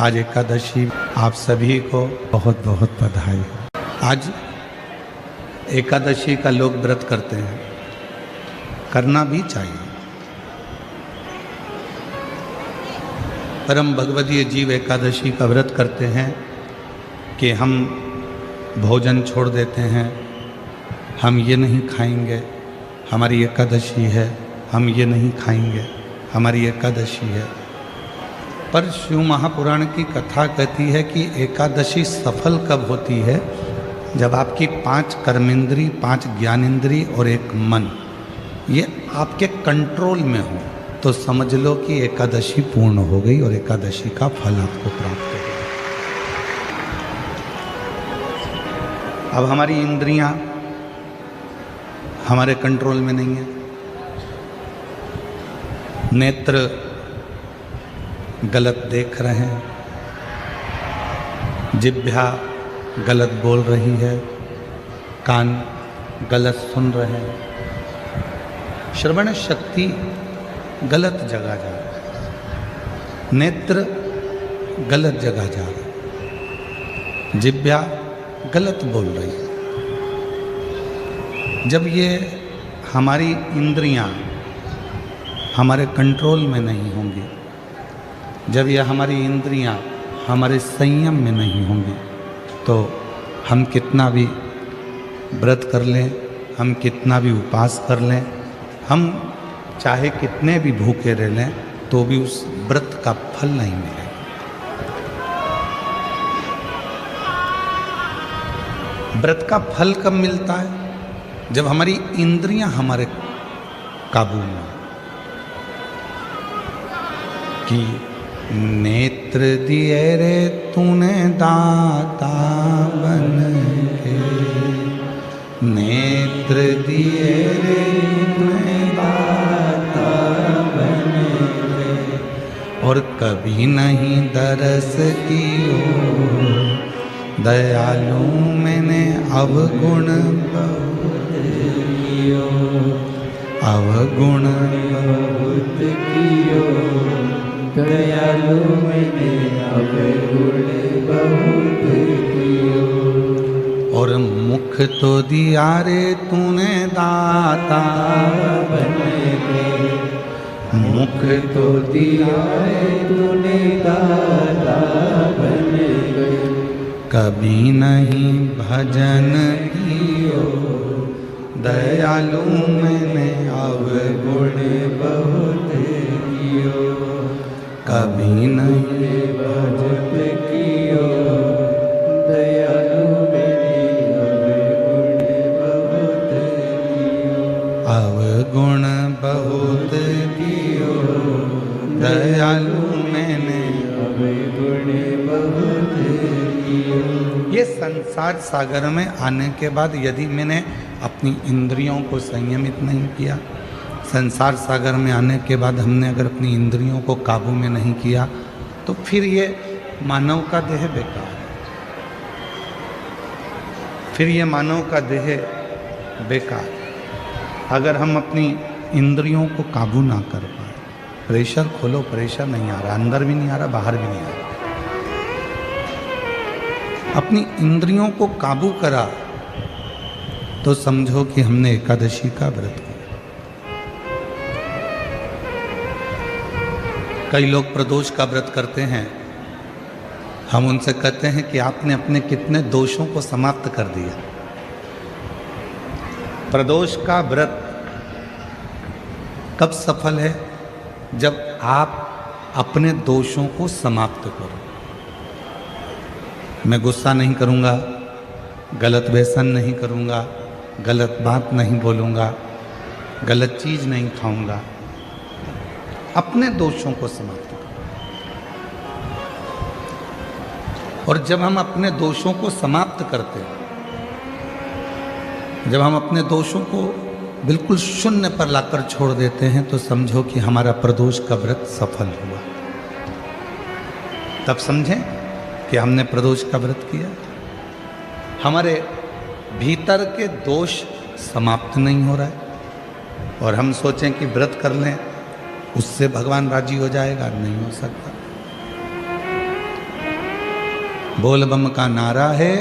आज एकादशी, आप सभी को बहुत बहुत बधाई। आज एकादशी का लोग व्रत करते हैं, करना भी चाहिए। परम भगवदीय जीव एकादशी का व्रत करते हैं कि हम भोजन छोड़ देते हैं, हम ये नहीं खाएंगे, हमारी एकादशी है, हम ये नहीं खाएंगे, हमारी एकादशी है। पर शिव महापुराण की कथा कहती है कि एकादशी सफल कब होती है? जब आपकी 5 कर्मेंद्री, 5 ज्ञानेंद्री और 1 मन ये आपके कंट्रोल में हो, तो समझ लो कि एकादशी पूर्ण हो गई और एकादशी का फल आपको प्राप्त हो गया। अब हमारी इंद्रियां हमारे कंट्रोल में नहीं है। नेत्र गलत देख रहे हैं, जिह्वा गलत बोल रही है, कान गलत सुन रहे हैं, श्रवण शक्ति गलत जगह जा रही है, नेत्र गलत जगह जा रहा है, जिह्वा गलत बोल रही है। जब ये हमारी इंद्रियां हमारे कंट्रोल में नहीं होंगी, जब ये हमारी इंद्रियां हमारे संयम में नहीं होंगी, तो हम कितना भी व्रत कर लें, हम कितना भी उपवास कर लें, हम चाहे कितने भी भूखे रह लें, तो भी उस व्रत का फल नहीं मिलेगा। व्रत का फल कब मिलता है? जब हमारी इंद्रियां हमारे काबू में हो। कि नेत्र दिए रे तूने दाता बन के, नेत्र दिए रे तूने दाता बन के, और कभी नहीं दरस कियो, दयालु मैंने अवगुण बहुत कियो, अवगुण बहुत कियो, दयालु मैंने अवगुण बहुत कियो। और मुख तो दिया रे तूने दाता बन के, मुख तो दिया रे तूने दाता बन के, कभी नहीं भजन कियो, दयालु मैंने अवगुण बहुत कियो, कभी नहीं भजन कियो, दयालु मैंने अवगुण बहुत कियो, दयालु मैंने अवगुण बहुत कियो। ये संसार सागर में आने के बाद यदि मैंने अपनी इंद्रियों को संयमित नहीं किया, संसार सागर में आने के बाद हमने अगर अपनी इंद्रियों को काबू में नहीं किया, तो फिर ये मानव का देह बेकार है, फिर ये मानव का देह बेकार। अगर हम अपनी इंद्रियों को काबू ना कर पाए, प्रेशर खोलो, प्रेशर नहीं आ रहा, अंदर भी नहीं आ रहा, बाहर भी नहीं आ रहा, अपनी इंद्रियों को काबू करा, तो समझो कि हमने एकादशी का व्रत किया। कई लोग प्रदोष का व्रत करते हैं, हम उनसे कहते हैं कि आपने अपने कितने दोषों को समाप्त कर दिया। प्रदोष का व्रत कब सफल है? जब आप अपने दोषों को समाप्त करो। मैं गुस्सा नहीं करूँगा, गलत व्यसन नहीं करूँगा, गलत बात नहीं बोलूँगा, गलत चीज़ नहीं खाऊँगा, अपने दोषों को समाप्त करो। और जब हम अपने दोषों को समाप्त करते हैं, जब हम अपने दोषों को बिल्कुल शून्य पर लाकर छोड़ देते हैं, तो समझो कि हमारा प्रदोष का व्रत सफल हुआ। तब समझें कि हमने प्रदोष का व्रत किया। हमारे भीतर के दोष समाप्त नहीं हो रहा है, और हम सोचें कि व्रत कर लें उससे भगवान राजी हो जाएगा, नहीं हो सकता। बोल बम का नारा है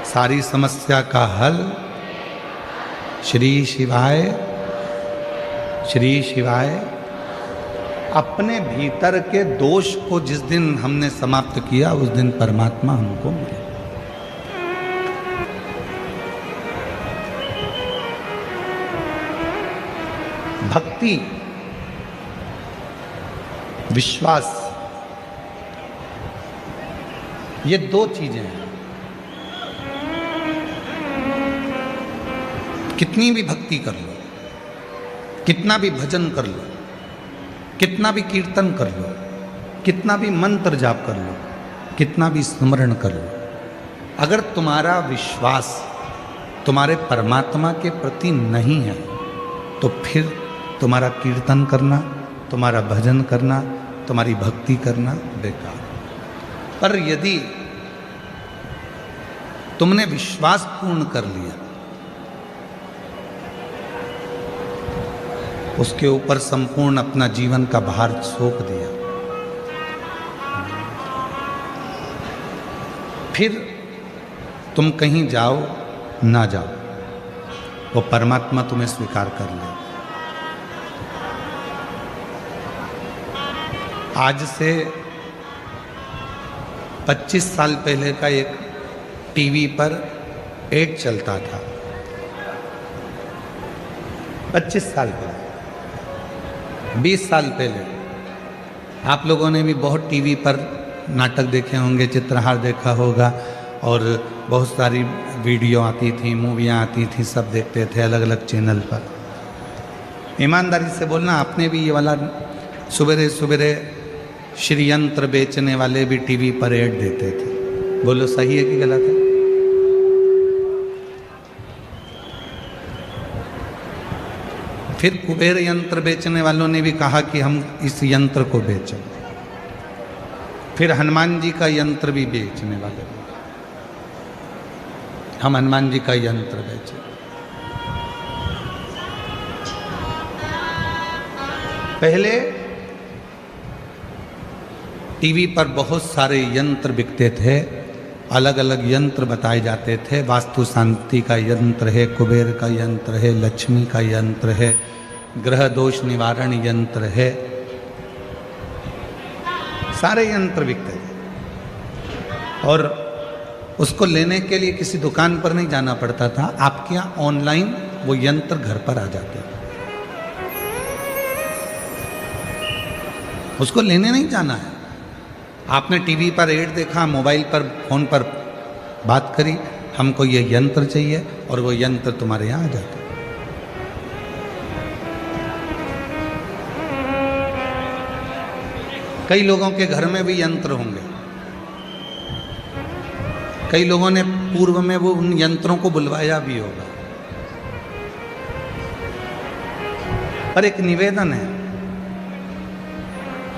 सारी समस्या का हल। श्री शिवाय श्री शिवाय। अपने भीतर के दोष को जिस दिन हमने समाप्त किया उस दिन परमात्मा हमको मिले। भक्ति, विश्वास, ये दो चीजें हैं। कितनी भी भक्ति कर लो, कितना भी भजन कर लो, कितना भी कीर्तन कर लो, कितना भी मंत्र जाप कर लो, कितना भी स्मरण कर लो, अगर तुम्हारा विश्वास तुम्हारे परमात्मा के प्रति नहीं है तो फिर तुम्हारा कीर्तन करना, तुम्हारा भजन करना, तुम्हारी भक्ति करना बेकार। पर यदि तुमने विश्वास पूर्ण कर लिया, उसके ऊपर संपूर्ण अपना जीवन का भार सौंप दिया, फिर तुम कहीं जाओ ना जाओ, वो परमात्मा तुम्हें स्वीकार कर ले। आज से 25 साल पहले का एक टीवी पर एड चलता था। 25 साल पहले, 20 साल पहले आप लोगों ने भी बहुत टीवी पर नाटक देखे होंगे, चित्रहार देखा होगा, और बहुत सारी वीडियो आती थी, मूवियाँ आती थी, सब देखते थे अलग अलग चैनल पर। ईमानदारी से बोलना, आपने भी ये वाला सुबेरे सुबेरे श्रीयंत्र बेचने वाले भी टीवी पर ऐड देते थे, बोलो सही है कि गलत है? फिर कुबेर यंत्र बेचने वालों ने भी कहा कि हम इस यंत्र को बेचें। फिर हनुमान जी का यंत्र भी बेचने वाले, हम हनुमान जी का यंत्र बेचें। पहले टीवी पर बहुत सारे यंत्र बिकते थे, अलग अलग यंत्र बताए जाते थे। वास्तु शांति का यंत्र है, कुबेर का यंत्र है, लक्ष्मी का यंत्र है, ग्रह दोष निवारण यंत्र है, सारे यंत्र बिकते थे। और उसको लेने के लिए किसी दुकान पर नहीं जाना पड़ता था, आपके यहाँ ऑनलाइन वो यंत्र घर पर आ जाते थे। उसको लेने नहीं जाना है। आपने टीवी पर ऐड देखा, मोबाइल पर, फोन पर बात करी, हमको ये यंत्र चाहिए, और वो यंत्र तुम्हारे यहाँ आ जाता है। कई लोगों के घर में भी यंत्र होंगे, कई लोगों ने पूर्व में वो उन यंत्रों को बुलवाया भी होगा। पर एक निवेदन है,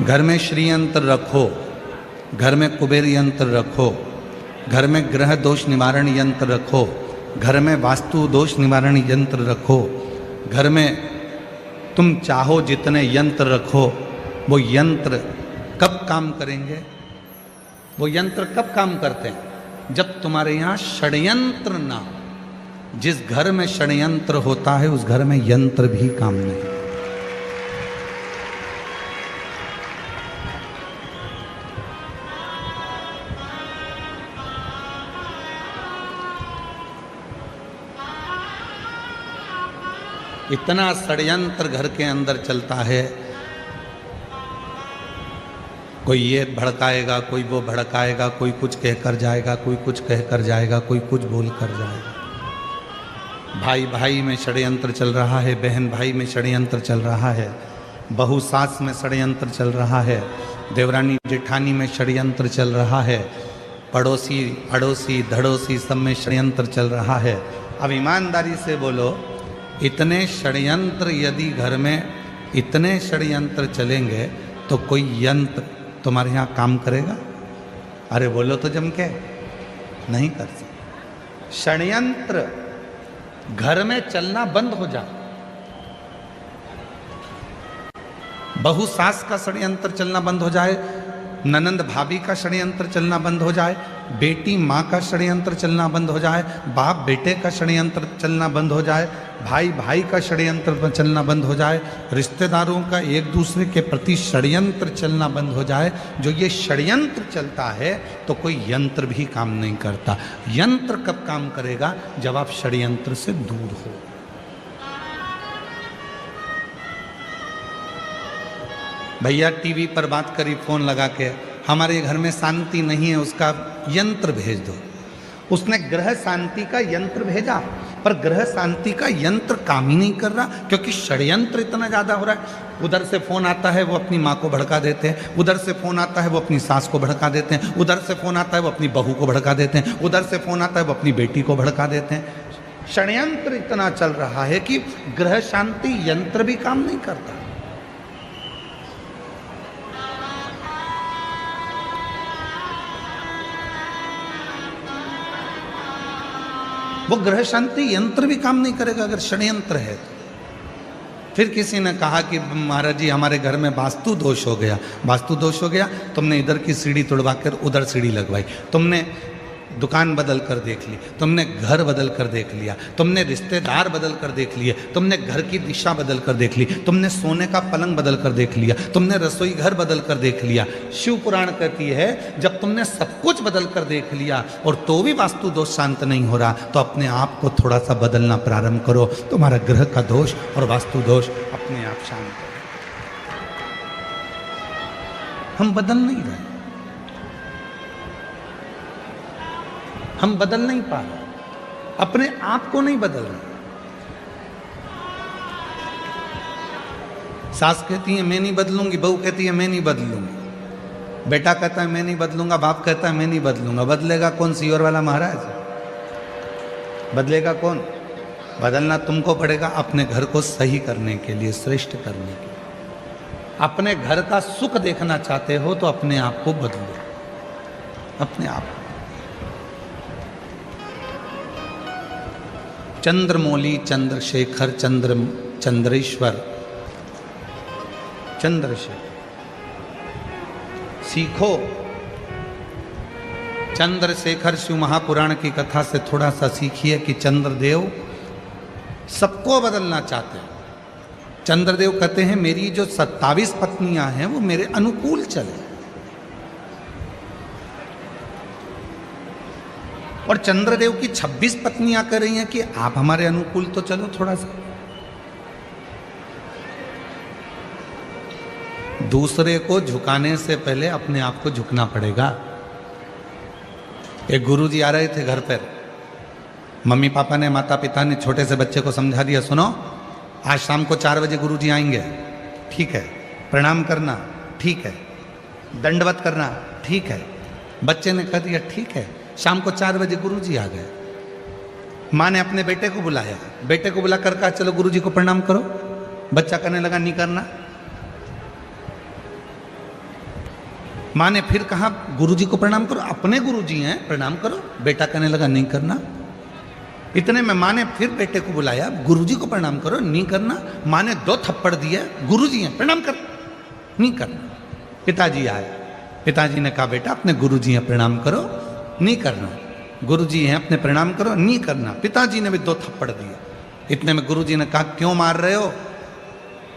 घर में श्री यंत्र रखो, घर में कुबेर यंत्र रखो, घर में ग्रह दोष निवारण यंत्र रखो, घर में वास्तु दोष निवारण यंत्र रखो, घर में तुम चाहो जितने यंत्र रखो। वो यंत्र कब काम करेंगे? वो यंत्र कब काम करते हैं? जब तुम्हारे यहाँ षड्यंत्र ना हो। जिस घर में षड्यंत्र होता है उस घर में यंत्र भी काम नहीं। इतना षड्यंत्र घर के अंदर चलता है, कोई ये भड़काएगा, कोई वो भड़काएगा, कोई कुछ कहकर जाएगा, कोई कुछ कहकर जाएगा, कोई कुछ बोल कर जाएगा। भाई भाई में षड्यंत्र चल रहा है, बहन भाई में षड्यंत्र चल रहा है, बहू सास में षड्यंत्र चल रहा है, देवरानी जेठानी में षड्यंत्र चल रहा है, पड़ोसी अड़ोसी धड़ोसी सब में षड्यंत्र चल रहा है। अब ईमानदारी से बोलो, इतने षड्यंत्र यदि घर में इतने षड्यंत्र चलेंगे तो कोई यंत्र तुम्हारे यहाँ काम करेगा? अरे बोलो तो जम के, नहीं कर सकते। षड्यंत्र घर में चलना बंद हो जाए। बहू सास का षड्यंत्र चलना बंद हो जाए, ननंद भाभी का षड्यंत्र चलना बंद हो जाए, बेटी माँ का षड्यंत्र चलना बंद हो जाए, बाप बेटे का षड्यंत्र चलना बंद हो जाए, भाई भाई का षड्यंत्र चलना बंद हो जाए, रिश्तेदारों का एक दूसरे के प्रति षड्यंत्र चलना बंद हो जाए। जो ये षड्यंत्र चलता है तो कोई यंत्र भी काम नहीं करता। यंत्र कब काम करेगा? जब आप षड्यंत्र से दूर हो। भैया टीवी पर बात करी फोन लगा के, हमारे घर में शांति नहीं है, उसका यंत्र भेज दो। उसने ग्रह शांति का यंत्र भेजा, पर ग्रह शांति का यंत्र काम ही नहीं कर रहा, क्योंकि षड्यंत्र इतना ज्यादा हो रहा है। उधर से फोन आता है वो अपनी माँ को भड़का देते हैं, उधर से फोन आता है वो अपनी सास को भड़का देते हैं, उधर से फोन आता है वो अपनी बहू को भड़का देते हैं, उधर से फोन आता है वो अपनी बेटी को भड़का देते हैं। षड्यंत्र इतना चल रहा है कि ग्रह शांति यंत्र भी काम नहीं करता। वो ग्रह शांति यंत्र भी काम नहीं करेगा अगर षड्यंत्र है। फिर किसी ने कहा कि महाराज जी हमारे घर में वास्तु दोष हो गया। वास्तु दोष हो गया, तुमने इधर की सीढ़ी तोड़वा कर उधर सीढ़ी लगवाई, तुमने दुकान बदल कर देख ली, तुमने घर बदल कर देख लिया, तुमने रिश्तेदार बदल कर देख लिए, तुमने घर की दिशा बदल कर देख ली, तुमने सोने का पलंग बदल कर देख लिया, तुमने रसोई घर बदल कर देख लिया। शिव पुराण कहती है जब तुमने सब कुछ बदल कर देख लिया और तो भी वास्तु दोष शांत नहीं हो रहा, तो अपने आप को थोड़ा सा बदलना प्रारंभ करो। तुम्हारा ग्रह का दोष और वास्तु दोष अपने आप शांत हो। हम बदल नहीं रहे, हम बदल नहीं पा रहे, अपने आप को नहीं बदल रहे। सास कहती है मैं नहीं बदलूंगी, बहू कहती है मैं नहीं बदलूंगी, बेटा कहता है मैं नहीं बदलूंगा, बाप कहता है मैं नहीं बदलूंगा। बदलेगा कौन? सीवर वाला महाराज बदलेगा कौन? बदलना तुमको पड़ेगा अपने घर को सही करने के लिए, श्रेष्ठ करने के लिए। अपने घर का सुख देखना चाहते हो तो अपने आप को बदलो, अपने आप। चंद्रमौली, चंद्रशेखर, चंद्रेश्वर, चंद्रशेखर सीखो। चंद्रशेखर शिव महापुराण की कथा से थोड़ा सा सीखिए कि चंद्रदेव सबको बदलना चाहते हैं। चंद्रदेव कहते हैं मेरी जो 27 पत्नियां हैं वो मेरे अनुकूल चले, और चंद्रदेव की 26 पत्नियां कह रही हैं कि आप हमारे अनुकूल तो चलो थोड़ा सा। दूसरे को झुकाने से पहले अपने आप को झुकना पड़ेगा। एक गुरुजी आ रहे थे घर पर, मम्मी पापा ने, माता पिता ने छोटे से बच्चे को समझा दिया, सुनो आज शाम को 4 बजे गुरुजी आएंगे, ठीक है, प्रणाम करना, ठीक है, दंडवत करना, ठीक है। बच्चे ने कह दिया ठीक है। शाम को 4 बजे गुरुजी आ गए। माँ ने अपने बेटे को बुलाया, बेटे को बुला कर कहा चलो गुरुजी को प्रणाम करो। बच्चा कहने लगा नहीं करना। माँ ने फिर कहा गुरुजी को प्रणाम करो, अपने गुरुजी हैं प्रणाम करो। बेटा कहने लगा नहीं करना। इतने में माँ ने फिर बेटे को बुलाया, गुरुजी को प्रणाम करो, नहीं करना। माँ ने 2 थप्पड़ दिए, गुरुजी हैं प्रणाम कर, नहीं करना। पिताजी आए, पिताजी ने कहा बेटा अपने गुरुजी हैं प्रणाम करो, नहीं करना। गुरुजी हैं अपने प्रणाम करो, नहीं करना। पिताजी ने भी 2 थप्पड़ दिए। इतने में गुरुजी ने कहा क्यों मार रहे हो?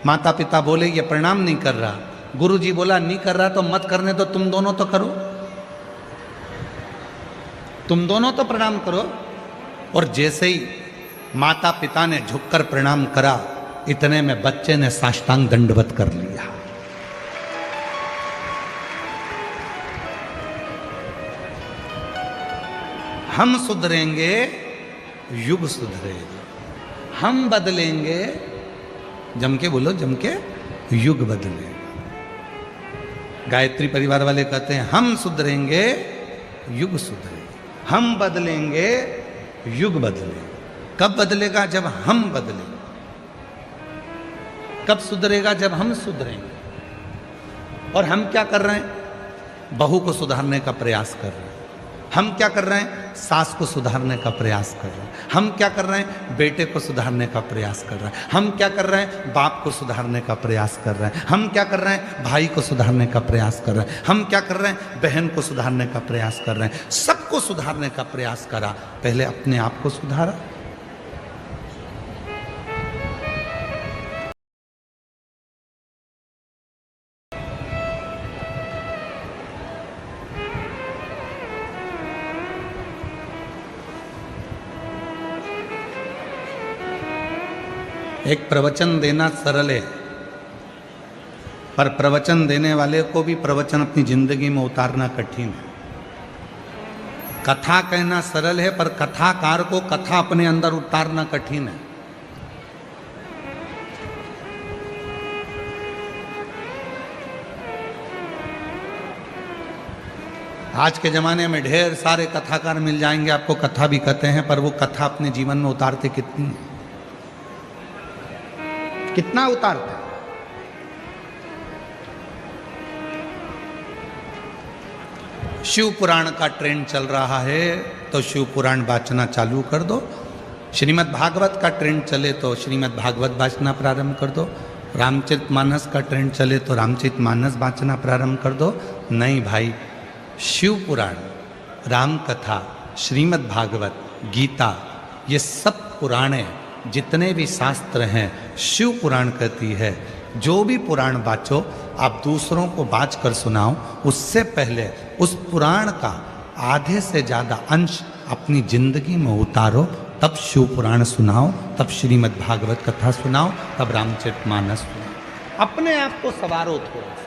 माता पिता बोले ये प्रणाम नहीं कर रहा। गुरुजी बोला नहीं कर रहा तो मत करने दो, तुम दोनों तो करो, तुम दोनों तो प्रणाम करो। और जैसे ही माता पिता ने झुककर प्रणाम करा, इतने में बच्चे ने साष्टांग दंडवत कर लिया। हम सुधरेंगे, युग सुधरेगा। हम बदलेंगे, जम के बोलो, जम के, युग बदलेगा। गायत्री परिवार वाले कहते हैं हम सुधरेंगे, युग सुधरेगा। हम बदलेंगे, युग बदलेगा। कब बदलेगा? जब हम बदलेंगे। कब सुधरेगा? जब हम सुधरेंगे। और हम क्या कर रहे हैं? बहू को सुधारने का प्रयास कर रहे हैं। हम क्या कर रहे हैं? सास को सुधारने का प्रयास कर रहे हैं। हम क्या कर रहे हैं? बेटे को सुधारने का प्रयास कर रहे हैं। हम क्या कर रहे हैं? बाप को सुधारने का प्रयास कर रहे हैं। हम क्या कर रहे हैं? भाई को सुधारने का प्रयास कर रहे हैं। हम क्या कर रहे हैं? बहन को सुधारने का प्रयास कर रहे हैं। सबको सुधारने का प्रयास करा, पहले अपने आप को सुधारा। एक प्रवचन देना सरल है, पर प्रवचन देने वाले को भी प्रवचन अपनी जिंदगी में उतारना कठिन है। कथा कहना सरल है, पर कथाकार को कथा अपने अंदर उतारना कठिन है। आज के ज़माने में ढेर सारे कथाकार मिल जाएंगे, आपको कथा भी कहते हैं, पर वो कथा अपने जीवन में उतारते कितनी, कितना उतारते? शिव पुराण का ट्रेंड चल रहा है तो शिव पुराण वाचना चालू कर दो। श्रीमद् भागवत का ट्रेंड चले तो श्रीमद् भागवत वाचना प्रारंभ कर दो। रामचरितमानस का ट्रेंड चले तो रामचरितमानस वाचना प्रारंभ कर दो। नहीं भाई, शिव पुराण, राम कथा, श्रीमद् भागवत, गीता, ये सब पुराणे, जितने भी शास्त्र हैं, शिव पुराण कहती है जो भी पुराण बाचो आप दूसरों को बाच कर सुनाओ, उससे पहले उस पुराण का आधे से ज़्यादा अंश अपनी जिंदगी में उतारो, तब शिव पुराण सुनाओ, तब श्रीमद् भागवत कथा सुनाओ, तब रामचरितमानस सुनाओ। अपने आप को सवारो थोड़ा सा।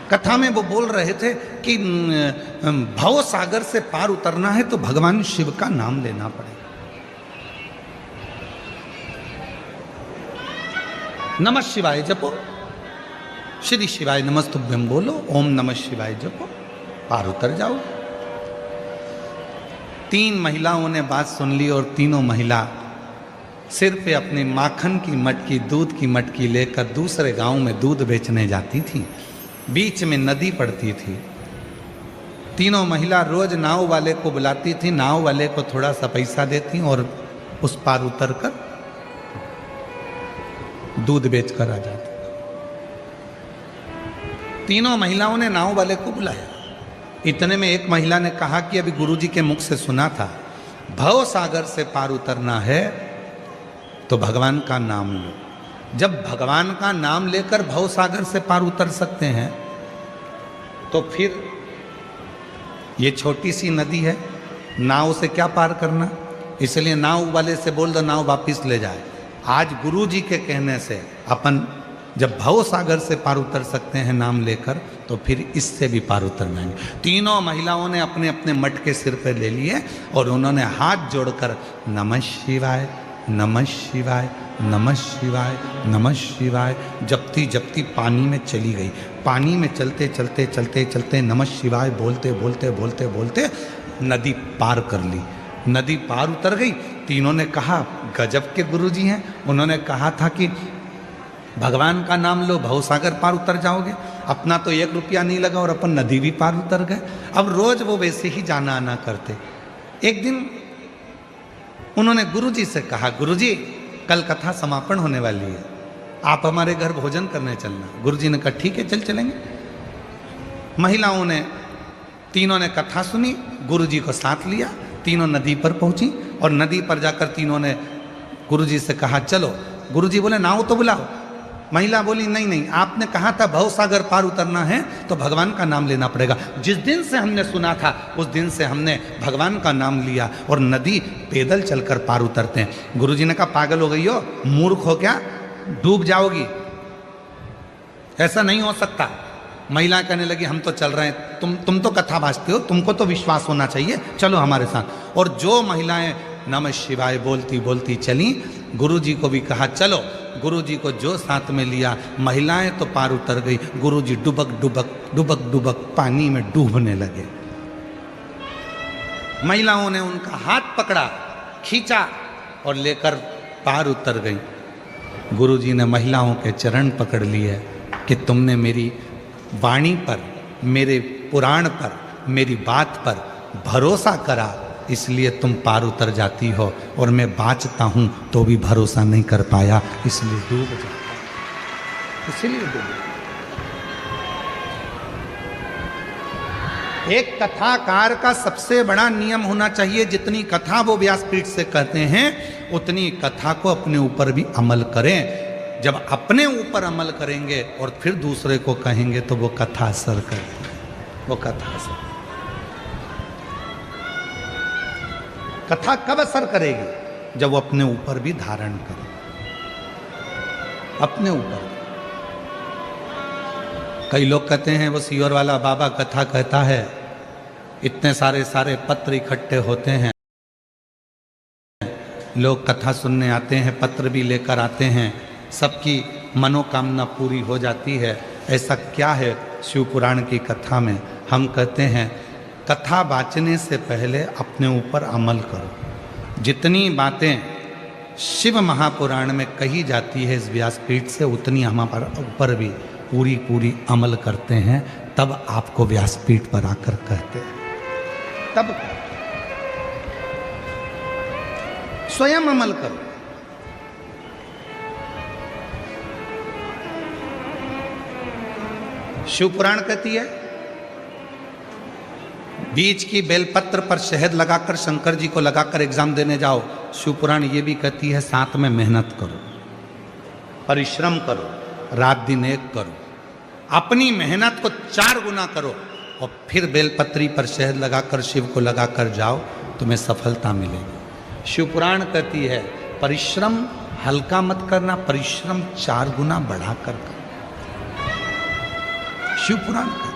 कथा में वो बोल रहे थे कि भव सागर से पार उतरना है तो भगवान शिव का नाम लेना पड़ेगा। नमः शिवाय जपो, श्री शिवाय नमस्तुभ्यम बोलो, ओम नमः शिवाय जपो, पार उतर जाओ। 3 महिलाओं ने बात सुन ली और तीनों महिला सिर पे अपने माखन की मटकी, दूध की मटकी लेकर दूसरे गांव में दूध बेचने जाती थी। बीच में नदी पड़ती थी। तीनों महिला रोज नाव वाले को बुलाती थी, नाव वाले को थोड़ा सा पैसा देती और उस पार उतरकर दूध बेचकर आ जाती। तीनों महिलाओं ने नाव वाले को बुलाया। इतने में एक महिला ने कहा कि अभी गुरुजी के मुख से सुना था, भव सागर से पार उतरना है तो भगवान का नाम लो। जब भगवान का नाम लेकर भव सागर से पार उतर सकते हैं तो फिर ये छोटी सी नदी है, नाव से क्या पार करना? इसलिए नाव वाले से बोल दो नाव वापिस ले जाए। आज गुरु जी के कहने से अपन जब भव सागर से पार उतर सकते हैं नाम लेकर, तो फिर इससे भी पार उतर जाएंगे। तीनों महिलाओं ने अपने अपने मटके सिर पर ले लिए और उन्होंने हाथ जोड़कर नमः शिवाय, नमः शिवाय, नमः शिवाय, नमः शिवाय जपती जपती पानी में चली गई। पानी में चलते चलते चलते चलते नमः शिवाय बोलते बोलते बोलते बोलते नदी पार कर ली। नदी पार उतर गई। तीनों ने कहा गजब के गुरुजी हैं। उन्होंने कहा था कि भगवान का नाम लो, भवसागर पार उतर जाओगे। अपना तो 1 रुपया नहीं लगा और अपन नदी भी पार उतर गए। अब रोज वो वैसे ही जाना आना करते। एक दिन उन्होंने गुरुजी से कहा, गुरुजी कल कथा समापन होने वाली है, आप हमारे घर भोजन करने चलना। गुरुजी ने कहा ठीक है, चल चलेंगे। महिलाओं ने, तीनों ने कथा सुनी, गुरुजी को साथ लिया। तीनों नदी पर पहुंची और नदी पर जाकर तीनों ने गुरुजी से कहा चलो। गुरुजी बोले नाव तो बुलाओ। महिला बोली नहीं नहीं, आपने कहा था भव सागर पार उतरना है तो भगवान का नाम लेना पड़ेगा। जिस दिन से हमने सुना था उस दिन से हमने भगवान का नाम लिया और नदी पैदल चलकर पार उतरते हैं। गुरुजी ने कहा पागल हो गई हो, मूर्ख हो क्या, डूब जाओगी, ऐसा नहीं हो सकता। महिला कहने लगी हम तो चल रहे हैं, तुम तो कथा भाजते हो, तुमको तो विश्वास होना चाहिए, चलो हमारे साथ। और जो महिलाएं नमः शिवाय बोलती बोलती चली, गुरुजी को भी कहा चलो। गुरुजी को जो साथ में लिया, महिलाएं तो पार उतर गई, गुरुजी डुबक डुबक डुबक डुबक पानी में डूबने लगे। महिलाओं ने उनका हाथ पकड़ा, खींचा और लेकर पार उतर गई। गुरुजी ने महिलाओं के चरण पकड़ लिए कि तुमने मेरी वाणी पर, मेरे पुराण पर, मेरी बात पर भरोसा करा, इसलिए तुम पार उतर जाती हो, और मैं बाँचता हूं तो भी भरोसा नहीं कर पाया, इसलिए डूब जाता, इसलिए डूब। एक कथाकार का सबसे बड़ा नियम होना चाहिए, जितनी कथा वो व्यासपीठ से कहते हैं उतनी कथा को अपने ऊपर भी अमल करें। जब अपने ऊपर अमल करेंगे और फिर दूसरे को कहेंगे तो वो कथा असर करती है, वो कथा असर। कथा कब असर करेगी? जब वो अपने ऊपर भी धारण करे, अपने ऊपर। कई लोग कहते हैं वो सीहोर वाला बाबा कथा कहता है, इतने सारे पत्र इकट्ठे होते हैं, लोग कथा सुनने आते हैं, पत्र भी लेकर आते हैं, सबकी मनोकामना पूरी हो जाती है। ऐसा क्या है शिव पुराण की कथा में? हम कहते हैं कथा वाचने से पहले अपने ऊपर अमल करो। जितनी बातें शिव महापुराण में कही जाती है इस व्यासपीठ से, उतनी हमारे ऊपर भी पूरी अमल करते हैं, तब आपको व्यासपीठ पर आकर कहते हैं, तब स्वयं अमल करो। शिव पुराण कहती है बीच की बेलपत्र पर शहद लगाकर शंकर जी को लगाकर एग्जाम देने जाओ। शिव पुराण ये भी कहती है साथ में मेहनत करो, परिश्रम करो, रात दिन एक करो, अपनी मेहनत को 4 गुना करो, और फिर बेलपत्री पर शहद लगाकर शिव को लगाकर जाओ, तुम्हें सफलता मिलेगी। शिव पुराण कहती है परिश्रम हल्का मत करना, परिश्रम 4 गुना बढ़ाकर करना। शिव पुराण कहती है।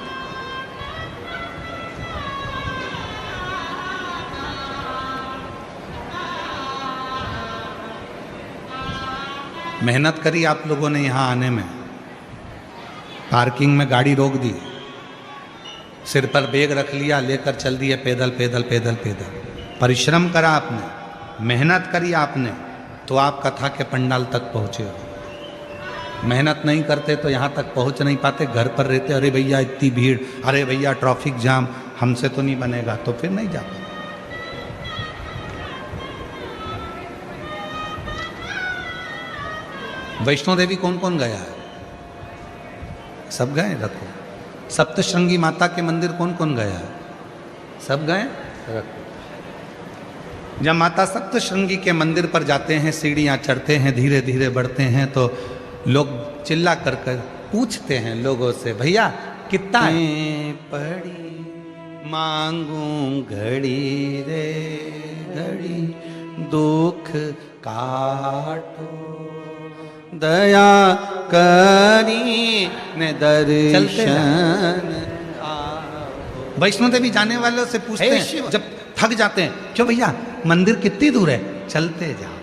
मेहनत करी आप लोगों ने यहाँ आने में, पार्किंग में गाड़ी रोक दी, सिर पर बैग रख लिया, लेकर चल दिए पैदल पैदल पैदल पैदल। परिश्रम करा आपने, मेहनत करी आपने, तो आप कथा के पंडाल तक पहुँचे हो। मेहनत नहीं करते तो यहाँ तक पहुँच नहीं पाते, घर पर रहते, अरे भैया इतनी भीड़, अरे भैया ट्रैफिक जाम, हमसे तो नहीं बनेगा, तो फिर नहीं जा पाते। वैष्णो देवी कौन कौन गया है? सब गए? रखो। सप्तशृंगी माता के मंदिर कौन कौन गया है? सब गए? रखो। जब माता सप्तशृंगी के मंदिर पर जाते हैं, सीढ़ियाँ चढ़ते हैं, धीरे धीरे बढ़ते हैं, तो लोग चिल्ला कर पूछते हैं लोगों से, भैया कितना पड़ी मांगू घड़ी रे घड़ी, दुख काटो दया करी ने दर्शन। वैष्णो देवी जाने वालों से पूछते हैं जब थक जाते हैं, क्यों भैया मंदिर कितनी दूर है? चलते जाओ।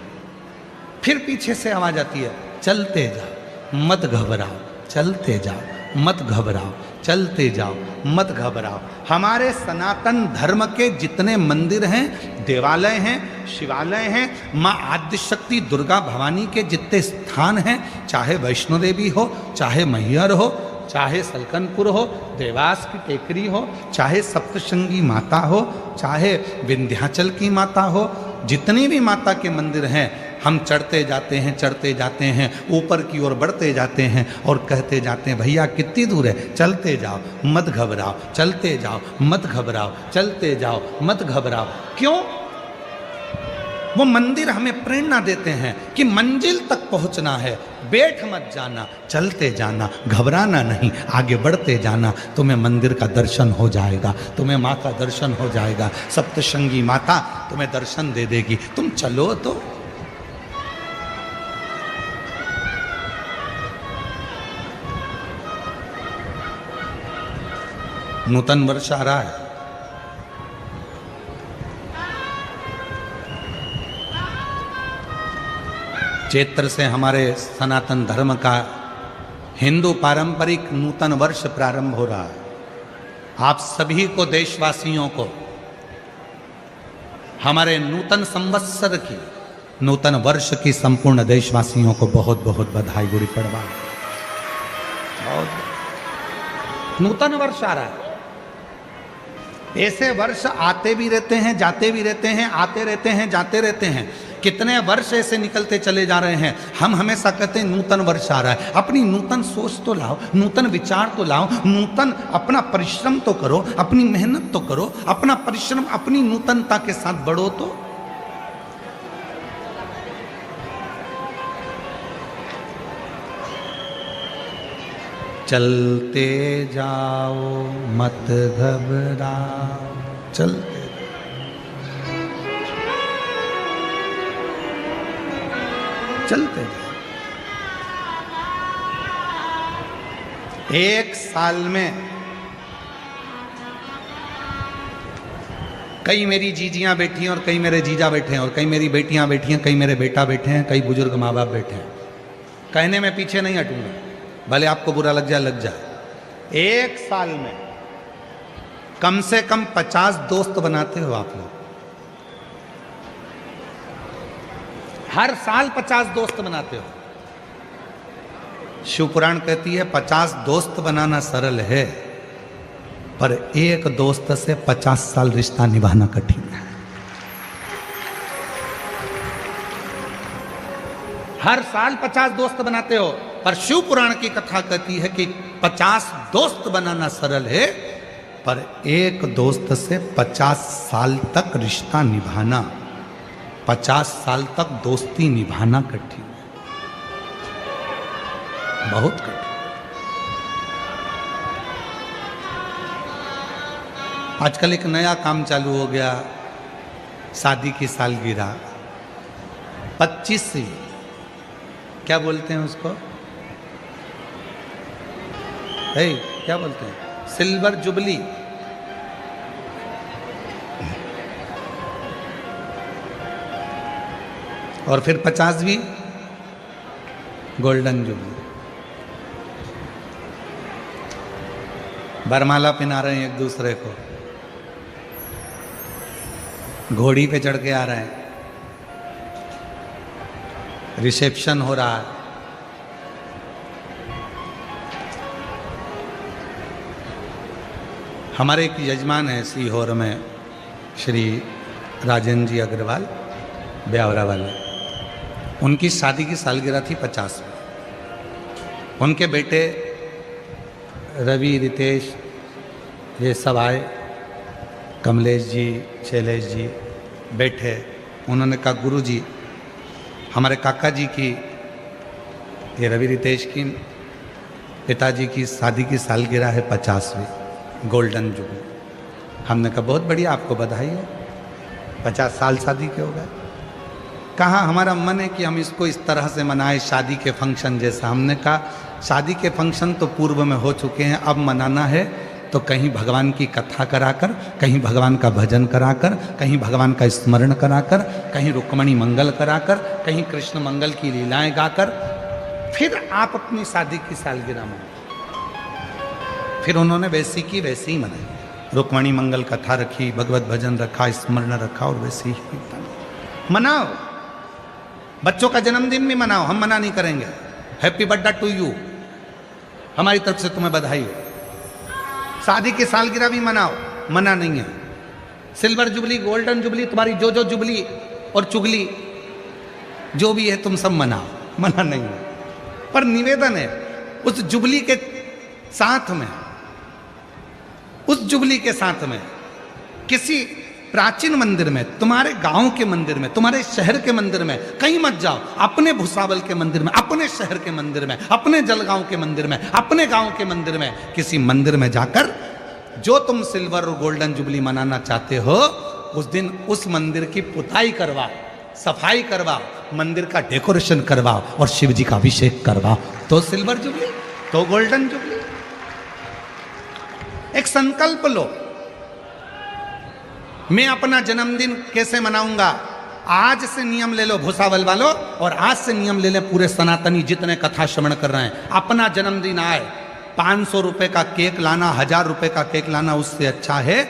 फिर पीछे से आवाज आती है, चलते जाओ मत घबराओ, चलते जाओ मत घबराओ, चलते जाओ मत घबराओ। हमारे सनातन धर्म के जितने मंदिर हैं, देवालय हैं, शिवालय हैं, माँ आदिशक्ति दुर्गा भवानी के जितने स्थान हैं, चाहे वैष्णो देवी हो, चाहे मैहर हो, चाहे सलकनपुर हो, देवास की टेकरी हो, चाहे सप्तशृंगी माता हो, चाहे विंध्याचल की माता हो, जितनी भी माता के मंदिर हैं, हम चढ़ते जाते हैं, ऊपर की ओर बढ़ते जाते हैं और कहते जाते हैं, भैया कितनी दूर है? चलते जाओ मत घबराओ, चलते जाओ मत घबराओ, चलते जाओ मत घबराओ। क्यों? वो मंदिर हमें प्रेरणा देते हैं कि मंजिल तक पहुंचना है, बैठ मत जाना, चलते जाना, घबराना नहीं, आगे बढ़ते जाना, तुम्हें मंदिर का दर्शन हो जाएगा, तुम्हें माँ का दर्शन हो जाएगा, सप्तशृंगी माता तुम्हें दर्शन दे देगी, तुम चलो तो। नूतन वर्ष आ रहा है, चैत्र से हमारे सनातन धर्म का हिंदू पारंपरिक नूतन वर्ष प्रारंभ हो रहा है। आप सभी को, देशवासियों को, हमारे नूतन संवत्सर की, नूतन वर्ष की संपूर्ण देशवासियों को बहुत बहुत बधाई, गुड़ी पड़वा। नूतन वर्ष आ रहा है, ऐसे वर्ष आते भी रहते हैं, जाते भी रहते हैं, आते रहते हैं, जाते रहते हैं। कितने वर्ष ऐसे निकलते चले जा रहे हैं। हम हमेशा कहते हैं नूतन वर्ष आ रहा है। अपनी नूतन सोच तो लाओ, नूतन विचार तो लाओ, नूतन अपना परिश्रम तो करो, अपनी मेहनत तो करो, अपना परिश्रम अपनी नूतनता के साथ बढ़ो। तो चलते जाओ मत घबराओ, चलते चलते जाओ। एक साल में कई मेरी जीजियां बैठी हैं और कई मेरे जीजा बैठे हैं, और कई मेरी बेटियां बैठी हैं, कई मेरे बेटा बैठे हैं, कई बुजुर्ग माँ बाप बैठे हैं। कहने में पीछे नहीं हटूंगा, भले आपको बुरा लग जाए लग जाए। एक साल में कम से कम 50 दोस्त बनाते हो आप लोग। हर साल 50 दोस्त बनाते हो। शिव पुराण कहती है 50 दोस्त बनाना सरल है, पर एक दोस्त से 50 साल रिश्ता निभाना कठिन है। हर साल 50 दोस्त बनाते हो, पर शिव पुराण की कथा कहती है कि 50 दोस्त बनाना सरल है, पर एक दोस्त से 50 साल तक रिश्ता निभाना, 50 साल तक दोस्ती निभाना कठिन है, बहुत कठिन। आजकल एक नया काम चालू हो गया, शादी की सालगिरह 25वीं, क्या बोलते हैं उसको, क्या बोलते हैं, सिल्वर जुबली। और फिर 50वीं गोल्डन जुबली। बरमाला पहना रहे हैं एक दूसरे को, घोड़ी पे चढ़ के आ रहे हैं, रिसेप्शन हो रहा है। हमारे एक यजमान है सीहोर में, श्री राजेंद्र जी अग्रवाल ब्यावरा वाले, उनकी शादी की सालगिरह थी 50 में। उनके बेटे रवि, रितेश, ये सब आए, कमलेश जी, शैलेश जी बैठे। उन्होंने कहा गुरुजी, हमारे काका जी की, ये रवि रितेश की पिताजी की शादी की सालगिरह है 50वीं गोल्डन जुबली। हमने कहा बहुत बढ़िया, आपको बधाई हो, 50 साल शादी के हो गए। कहा हमारा मन है कि हम इसको इस तरह से मनाएं, शादी के फंक्शन जैसा। हमने कहा शादी के फंक्शन तो पूर्व में हो चुके हैं, अब मनाना है तो कहीं भगवान की कथा कराकर, कहीं भगवान का भजन कराकर, कहीं भगवान का स्मरण कराकर, कहीं रुक्मणी मंगल कराकर, कहीं कृष्ण मंगल की लीलाएं गाकर, फिर आप अपनी शादी की सालगिरह मनाएं। फिर उन्होंने वैसी की वैसी ही मनाई, रुक्मणी मंगल कथा रखी, भगवत भजन रखा, स्मरण रखा, और वैसे ही मनाओ। बच्चों का जन्मदिन भी मनाओ, हम मना नहीं करेंगे। हैप्पी बर्थडे टू यू, हमारी तरफ से तुम्हें बधाई हो। शादी की सालगिरह भी मनाओ, मना नहीं है। सिल्वर जुबली, गोल्डन जुबली, तुम्हारी जो जो जुबली और चुगली जो भी है तुम सब मनाओ, मना नहीं है। पर निवेदन है उस जुबली के साथ में, उस जुबली के साथ में किसी प्राचीन मंदिर में, तुम्हारे गांव के मंदिर में, तुम्हारे शहर के मंदिर में, कहीं मत जाओ, अपने भुसावल के मंदिर में, अपने शहर के मंदिर में, अपने जलगांव के मंदिर में, अपने गांव के मंदिर में, किसी मंदिर में जाकर जो तुम सिल्वर और गोल्डन जुबली मनाना चाहते हो, उस दिन उस मंदिर की पुताई करवाओ, सफाई करवाओ, मंदिर का डेकोरेशन करवाओ और शिव जी का अभिषेक करवाओ, तो सिल्वर जुबली, तो गोल्डन जुबली। एक संकल्प लो, मैं अपना जन्मदिन कैसे मनाऊंगा। आज से नियम ले लो भुसावल वालों, और आज से नियम ले लें पूरे सनातनी जितने कथा श्रवण कर रहे हैं। अपना जन्मदिन आए, 500 रुपए का केक लाना, 1000 रुपए का केक लाना उससे अच्छा है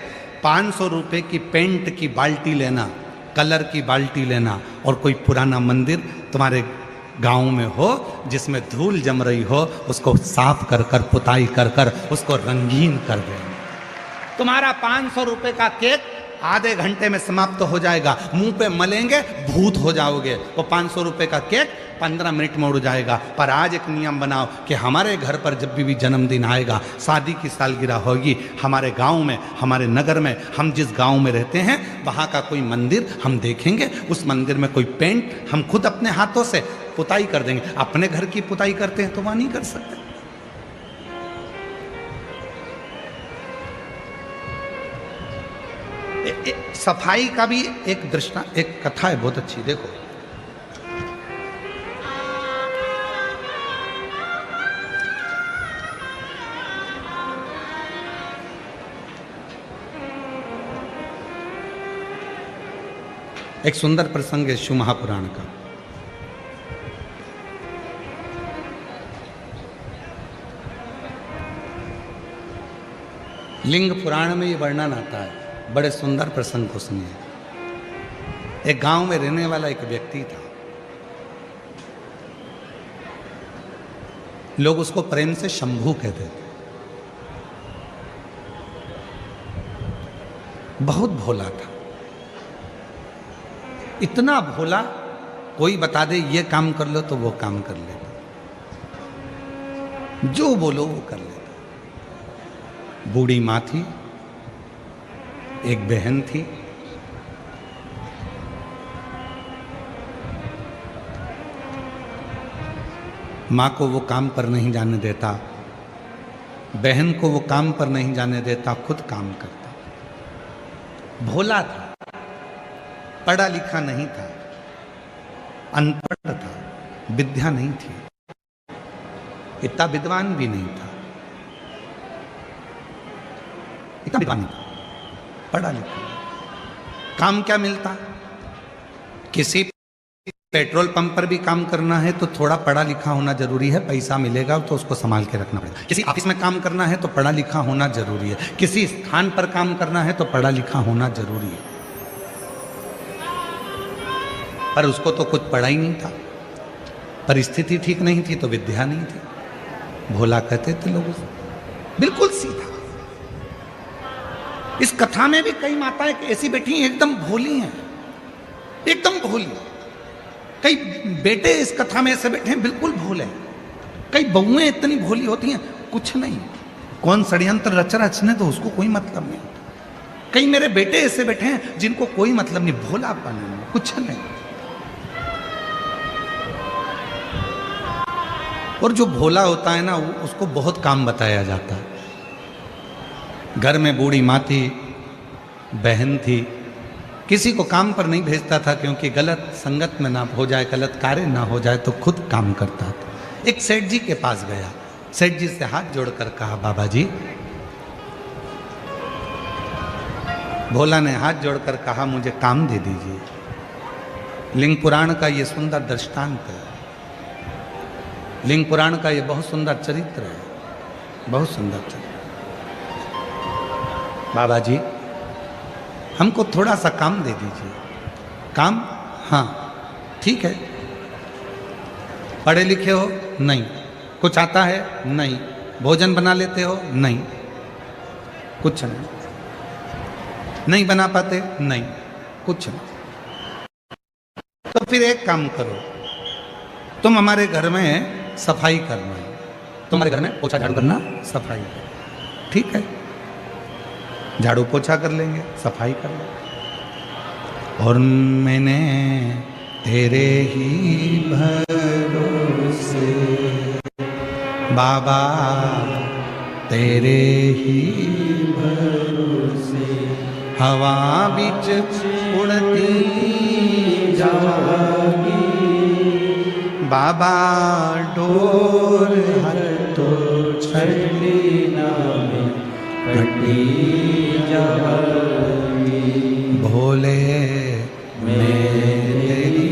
500 रुपए की पेंट की बाल्टी लेना, कलर की बाल्टी लेना, और कोई पुराना मंदिर तुम्हारे गांव में हो जिसमें धूल जम रही हो, उसको साफ कर कर, पुताई कर कर उसको रंगीन कर देना। तुम्हारा 500 रुपए का केक आधे घंटे में समाप्त हो जाएगा, मुंह पे मलेंगे भूत हो जाओगे। वो 500 रुपए का केक 15 मिनट में उड़ जाएगा। पर आज एक नियम बनाओ कि हमारे घर पर जब भी जन्मदिन आएगा, शादी की सालगिरह होगी, हमारे गांव में, हमारे नगर में, हम जिस गांव में रहते हैं वहां का कोई मंदिर हम देखेंगे, उस मंदिर में कोई पेंट हम खुद अपने हाथों से पुताई कर देंगे। अपने घर की पुताई करते हैं तो वहां नहीं कर सकते। सफाई का भी एक दृष्टांत, एक कथा है बहुत अच्छी, देखो। एक सुंदर प्रसंग है शिव महापुराण का। लिंग पुराण में ये वर्णन आता है, बड़े सुंदर प्रसंग को सुनिए। एक गांव में रहने वाला एक व्यक्ति था, लोग उसको प्रेम से शंभू कहते थे। बहुत भोला था, इतना भोला कोई बता दे ये काम कर लो तो वो काम कर लेता, जो बोलो वो कर लेता। बूढ़ी माँ थी, एक बहन थी, माँ को वो काम पर नहीं जाने देता, बहन को वो काम पर नहीं जाने देता, खुद काम करता। भोला था, पढ़ा लिखा नहीं था, अनपढ़ था, विद्या नहीं थी, इतना विद्वान भी नहीं था, इतना विद्वान नहीं था, पढ़ा लिखा। काम क्या मिलता? किसी पेट्रोल पंप पर भी काम करना है तो थोड़ा पढ़ा लिखा होना जरूरी है, पैसा मिलेगा तो उसको संभाल के रखना पड़ेगा। किसी ऑफिस में काम करना है तो पढ़ा लिखा होना जरूरी है, किसी स्थान पर काम करना है तो पढ़ा लिखा होना जरूरी है। पर उसको तो कुछ पढ़ा ही नहीं था, परिस्थिति ठीक नहीं थी तो विद्या नहीं थी। भोला कहते थे लोग उसे, बिल्कुल सीधा। इस कथा में भी कई माताएं ऐसी बैठी हैं एकदम भोली हैं, एकदम भोली। कई बेटे इस कथा में ऐसे बैठे हैं बिल्कुल भोले। कई बहुएं इतनी भोली होती हैं, कुछ नहीं, कौन षड्यंत्र रच रचने तो उसको कोई मतलब नहीं। कई मेरे बेटे ऐसे बैठे हैं जिनको कोई मतलब नहीं, भोलापन है, कुछ नहीं। और जो भोला होता है ना, उसको बहुत काम बताया जाता है। घर में बूढ़ी माँ थी, बहन थी, किसी को काम पर नहीं भेजता था क्योंकि गलत संगत में ना हो जाए, गलत कार्य ना हो जाए, तो खुद काम करता था। एक सेठ जी के पास गया, सेठ जी से हाथ जोड़कर कहा, बाबा जी। भोला ने हाथ जोड़कर कहा, मुझे काम दे दीजिए। लिंग पुराण का ये सुंदर दृष्टांत है, लिंग पुराण का ये बहुत सुंदर चरित्र है, बहुत सुंदर चरित्र। बाबा जी हमको थोड़ा सा काम दे दीजिए। काम? हाँ ठीक है। पढ़े लिखे हो? नहीं। कुछ आता है? नहीं। भोजन बना लेते हो? नहीं। कुछ नहीं। नहीं बना पाते? नहीं। कुछ नहीं। तो फिर एक काम करो, तुम हमारे घर में सफाई करना है, तुम्हारे घर में पोछा झाड़ू करना, सफाई करना। ठीक है, झाड़ू पोछा कर लेंगे, सफाई कर लेंगे। और मैंने तेरे ही भरोसे बाबा, तेरे ही भरोसे हवा बिच उड़ती जागी बाबा, डोर हर तो छड़ी नामे कटी जागी। भोले मेरी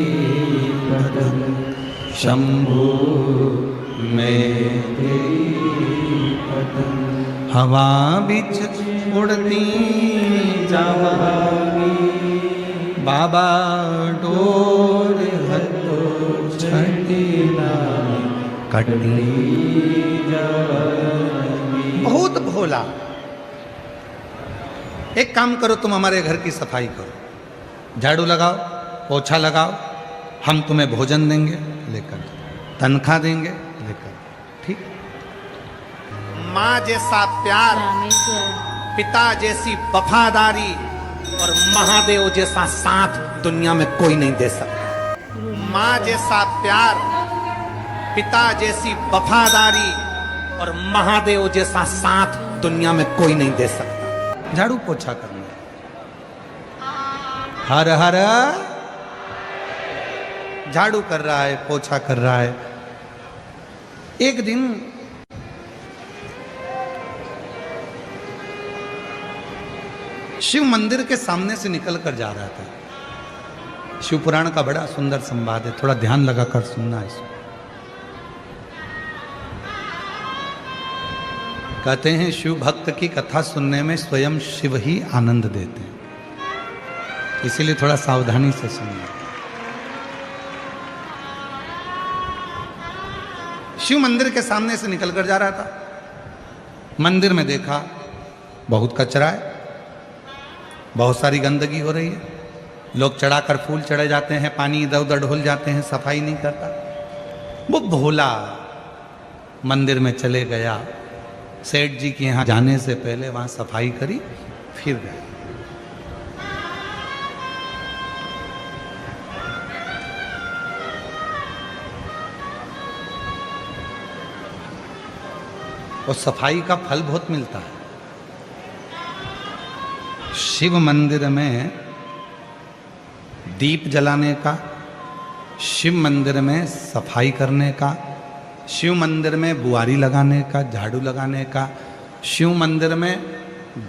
पदम, शंभू मेरी पदम, हवा बिच उड़ती जागी बाबा, डोर हथो छड़ी नामे कटी जागी। बहुत भोला, एक काम करो, तुम हमारे घर की सफाई करो, झाड़ू लगाओ, पोछा लगाओ, हम तुम्हें भोजन देंगे, लेकर तनख्वाह देंगे, लेकर। ठीक। माँ जैसा प्यार, पिता जैसी वफादारी और महादेव जैसा साथ दुनिया में कोई नहीं दे सकता। माँ जैसा प्यार, पिता जैसी वफादारी और महादेव जैसा साथ दुनिया में कोई नहीं दे सकता। झाड़ू पोछा करना, हर हर झाड़ू कर रहा है, पोछा कर रहा है। एक दिन शिव मंदिर के सामने से निकल कर जा रहा था। शिव पुराण का बड़ा सुंदर संवाद है, थोड़ा ध्यान लगाकर सुनना है इसको। कहते हैं शिव भक्त की कथा सुनने में स्वयं शिव ही आनंद देते हैं, इसीलिए थोड़ा सावधानी से सुनना। शिव मंदिर के सामने से निकलकर जा रहा था। मंदिर में देखा बहुत कचरा है, बहुत सारी गंदगी हो रही है, लोग चढ़ाकर फूल चढ़े जाते हैं, पानी इधर उधर ढुल जाते हैं, सफाई नहीं करता। वो भोला मंदिर में चले गया, सेठ जी के यहाँ जाने से पहले वहाँ सफाई करी, फिर गया। और सफाई का फल बहुत मिलता है। शिव मंदिर में दीप जलाने का, शिव मंदिर में सफाई करने का, शिव मंदिर में बुआरी लगाने का, झाड़ू लगाने का, शिव मंदिर में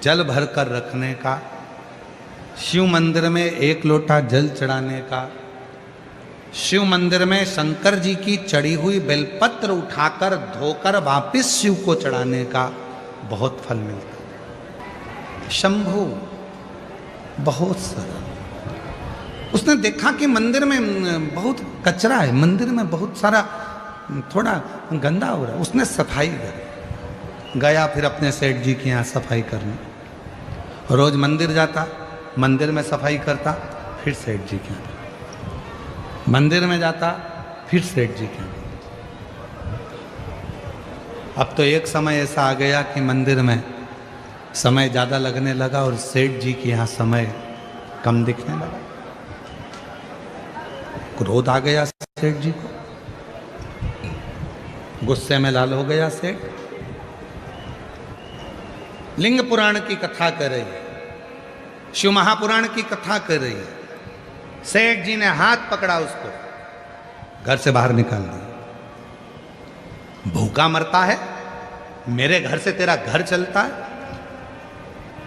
जल भर कर रखने का, शिव मंदिर में एक लोटा जल चढ़ाने का, शिव मंदिर में शंकर जी की चढ़ी हुई बेलपत्र उठाकर धोकर वापिस शिव को चढ़ाने का बहुत फल मिलता है। शंभू बहुत सरल, उसने देखा कि मंदिर में बहुत कचरा है, मंदिर में बहुत सारा थोड़ा गंदा हो रहा है। उसने सफाई करी, गया फिर अपने सेठ जी के यहाँ सफाई करने। रोज मंदिर जाता, मंदिर में सफाई करता, फिर सेठ जी के यहाँ, मंदिर में जाता, फिर सेठ जी के यहाँ। अब तो एक समय ऐसा आ गया कि मंदिर में समय ज़्यादा लगने लगा और सेठ जी के यहाँ समय कम दिखने लगा। क्रोध आ गया सेठ जी को, गुस्से में लाल हो गया सेठ। लिंग पुराण की कथा कर रही है, शिव महापुराण की कथा कर रही है। सेठ जी ने हाथ पकड़ा उसको, घर से बाहर निकाल दिया। भूखा मरता है, मेरे घर से तेरा घर चलता है,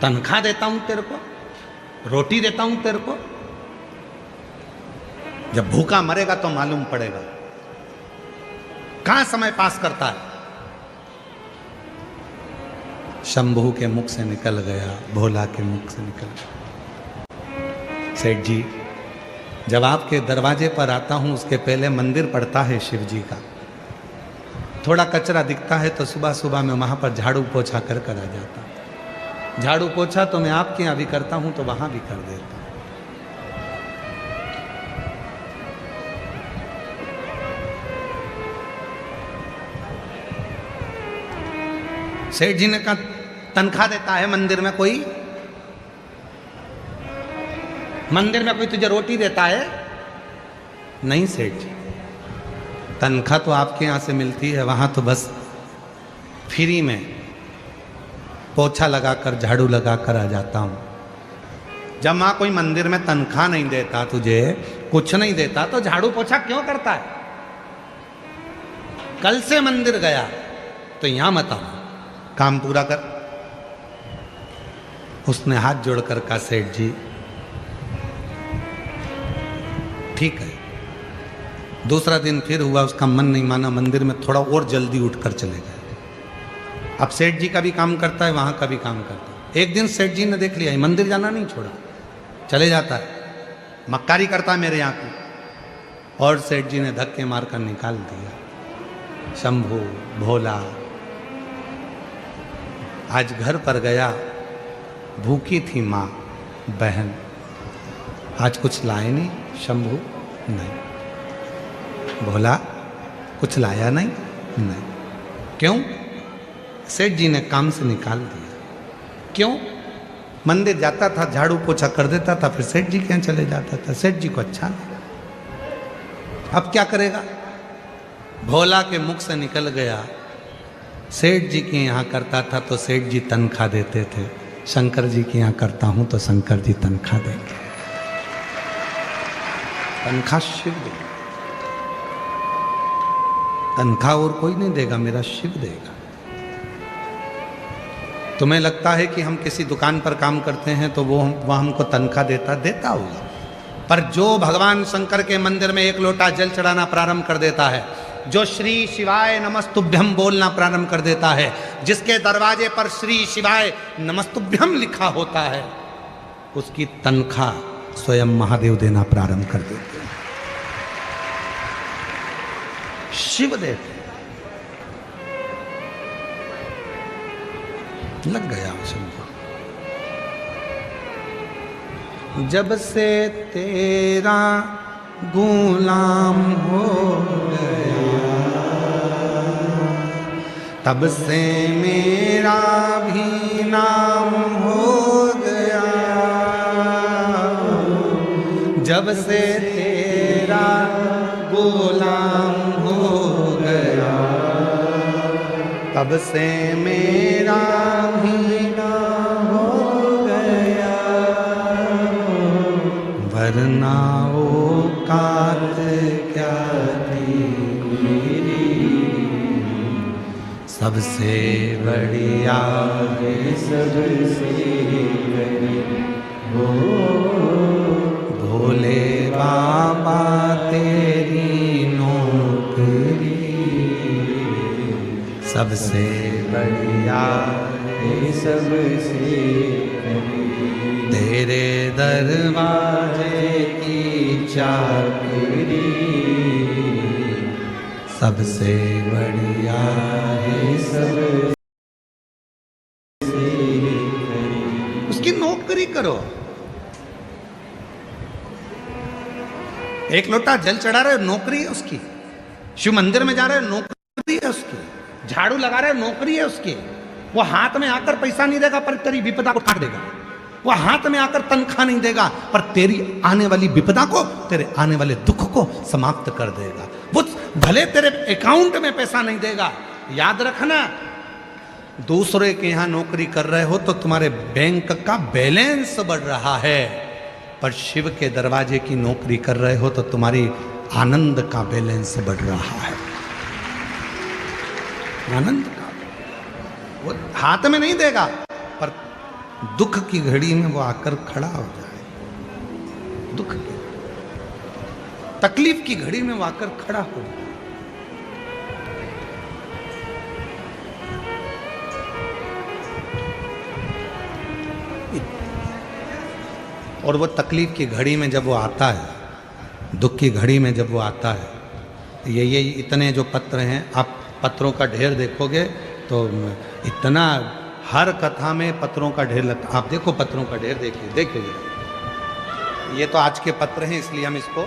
तनख्वाह देता हूं तेरे को, रोटी देता हूं तेरे को, जब भूखा मरेगा तो मालूम पड़ेगा कहां समय पास करता है। शंभू के मुख से निकल गया, भोला के मुख से निकल गया। सेठ जी, जब आपके दरवाजे पर आता हूं उसके पहले मंदिर पड़ता है शिव जी का, थोड़ा कचरा दिखता है तो सुबह सुबह मैं वहां पर झाड़ू पोछा कर आ जाता। झाड़ू पोछा तो मैं आपके यहाँ भी करता हूं तो वहां भी कर देता। सेठ जी ने कहा तनख्वाह देता है मंदिर में कोई? मंदिर में कोई तुझे रोटी देता है? नहीं सेठ जी, तनख्वाह तो आपके यहाँ से मिलती है, वहाँ तो बस फ्री में पोछा लगाकर झाड़ू लगाकर आ जाता हूँ। जब वहाँ कोई मंदिर में तनख्वाह नहीं देता, तुझे कुछ नहीं देता, तो झाड़ू पोछा क्यों करता है? कल से मंदिर गया तो यहाँ मत आ, काम पूरा कर। उसने हाथ जोड़कर कहा सेठ जी ठीक है। दूसरा दिन फिर हुआ, उसका मन नहीं माना, मंदिर में थोड़ा और जल्दी उठकर चले गए। अब सेठ जी का भी काम करता है, वहां का भी काम करता है। एक दिन सेठ जी ने देख लिया मंदिर जाना नहीं छोड़ा, चले जाता है, मक्कारी करता है मेरे यहाँ की, और सेठ जी ने धक्के मारकर निकाल दिया। शंभू भोला आज घर पर गया, भूखी थी माँ बहन। आज कुछ लाए नहीं शंभू? नहीं। भोला कुछ लाया नहीं? नहीं। क्यों? सेठ जी ने काम से निकाल दिया। क्यों? मंदिर जाता था, झाड़ू पोछा कर देता था, फिर सेठ जी के यहाँ चले जाता था। सेठ जी को अच्छा नहीं। अब क्या करेगा? भोला के मुख से निकल गया, सेठ जी के यहाँ करता था तो सेठ जी तनख्वाह देते थे, शंकर जी के यहाँ करता हूं तो शंकर जी तनख्वाह देंगे। तनख्वाह शिव देगा, तनख्वाह और कोई नहीं देगा, मेरा शिव देगा। तुम्हें लगता है कि हम किसी दुकान पर काम करते हैं तो वो हमको तनख्वाह देता होगा, पर जो भगवान शंकर के मंदिर में एक लोटा जल चढ़ाना प्रारंभ कर देता है, जो श्री शिवाय नमस्तुभ्यम बोलना प्रारंभ कर देता है, जिसके दरवाजे पर श्री शिवाय नमस्तुभ्यम लिखा होता है, उसकी तनख्वाह स्वयं महादेव देना प्रारंभ कर देते हैं। शिव देते। लग गया शंभू। जब से तेरा गुलाम हो गया, तब से मेरा भी नाम हो गया। जब से तेरा गुलाम हो गया, तब से मेरा भी नाम हो गया। वरना औकात क्या थी मेरी, सबसे बढ़िया है सबसे बड़ी हो भोले बाबा तेरी नौकरी, सबसे बढ़िया है सबसे तेरे दरवाजे की चाकरी, सबसे बढ़िया है सबसे। उसकी नौकरी करो। एक लोटा जल चढ़ा रहे हो, नौकरी है उसकी। शिव मंदिर में जा रहे हो, नौकरी है उसकी। झाड़ू लगा रहे हो, नौकरी है उसकी। वो हाथ में आकर पैसा नहीं देगा पर तेरी विपदा को काट देगा। वो हाथ में आकर तनख्वाह नहीं देगा पर तेरी आने वाली विपदा को, तेरे आने वाले दुख को समाप्त कर देगा। वो भले तेरे अकाउंट में पैसा नहीं देगा, याद रखना, दूसरे के यहां नौकरी कर रहे हो तो तुम्हारे बैंक का बैलेंस बढ़ रहा है, पर शिव के दरवाजे की नौकरी कर रहे हो तो तुम्हारी आनंद का बैलेंस बढ़ रहा है। आनंद का वो हाथ में नहीं देगा पर दुख की घड़ी में वो आकर खड़ा हो जाए। दुख की तकलीफ की घड़ी में वो आकर खड़ा हो जाए। और वो तकलीफ की घड़ी में जब वो आता है, दुख की घड़ी में जब वो आता है, ये इतने जो पत्र हैं, आप पत्रों का ढेर देखोगे तो इतना, हर कथा में पत्रों का ढेर लगता। आप देखो पत्रों का ढेर, देखिए ये तो आज के पत्र हैं इसलिए हम इसको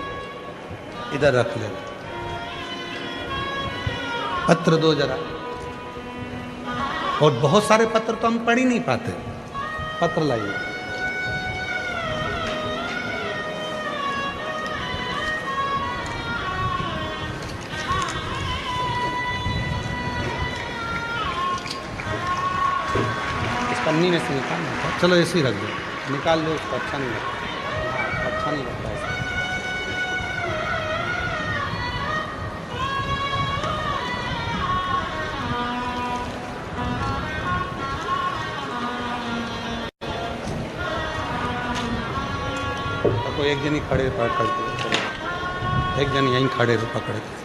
इधर रख ले। पत्र दो जरा। और बहुत सारे पत्र तो हम पढ़ ही नहीं पाते। पत्र लाइए। पन्नी में से निकालना था, चलो ऐसे ही रख दो, निकाल लो उसको, अच्छा नहीं लगता। हाँ, अच्छा नहीं लगता ऐसा। तो एक जन ही खड़े पकड़ के, एक जन यहीं खड़े पकड़ के।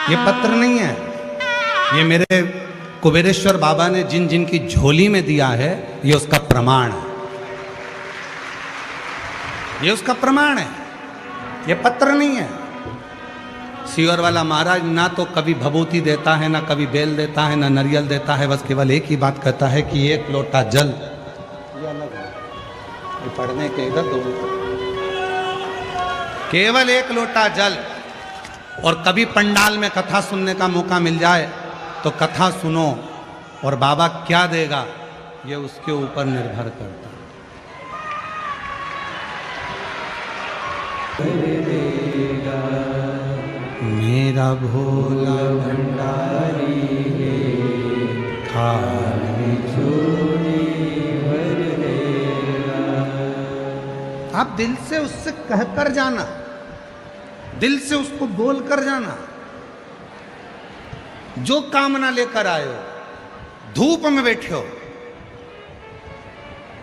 ये पत्र नहीं है, ये मेरे कुबेरेश्वर बाबा ने जिन जिन की झोली में दिया है, ये उसका प्रमाण है, ये उसका प्रमाण है, ये पत्र नहीं है। सीवर वाला महाराज ना तो कभी भभूति देता है, ना कभी बेल देता है, ना नारियल देता है, बस केवल एक ही बात कहता है कि एक लोटा जल, ये अलग है, ये पढ़ने के इधर दो, केवल एक लोटा जल। और कभी पंडाल में कथा सुनने का मौका मिल जाए तो कथा सुनो, और बाबा क्या देगा ये उसके ऊपर निर्भर करता है। मेरा भोला भंडारी खाली झोली भर देगा। आप दिल से उससे कहकर जाना, दिल से उसको बोल कर जाना, जो कामना लेकर आए हो, धूप में बैठे हो,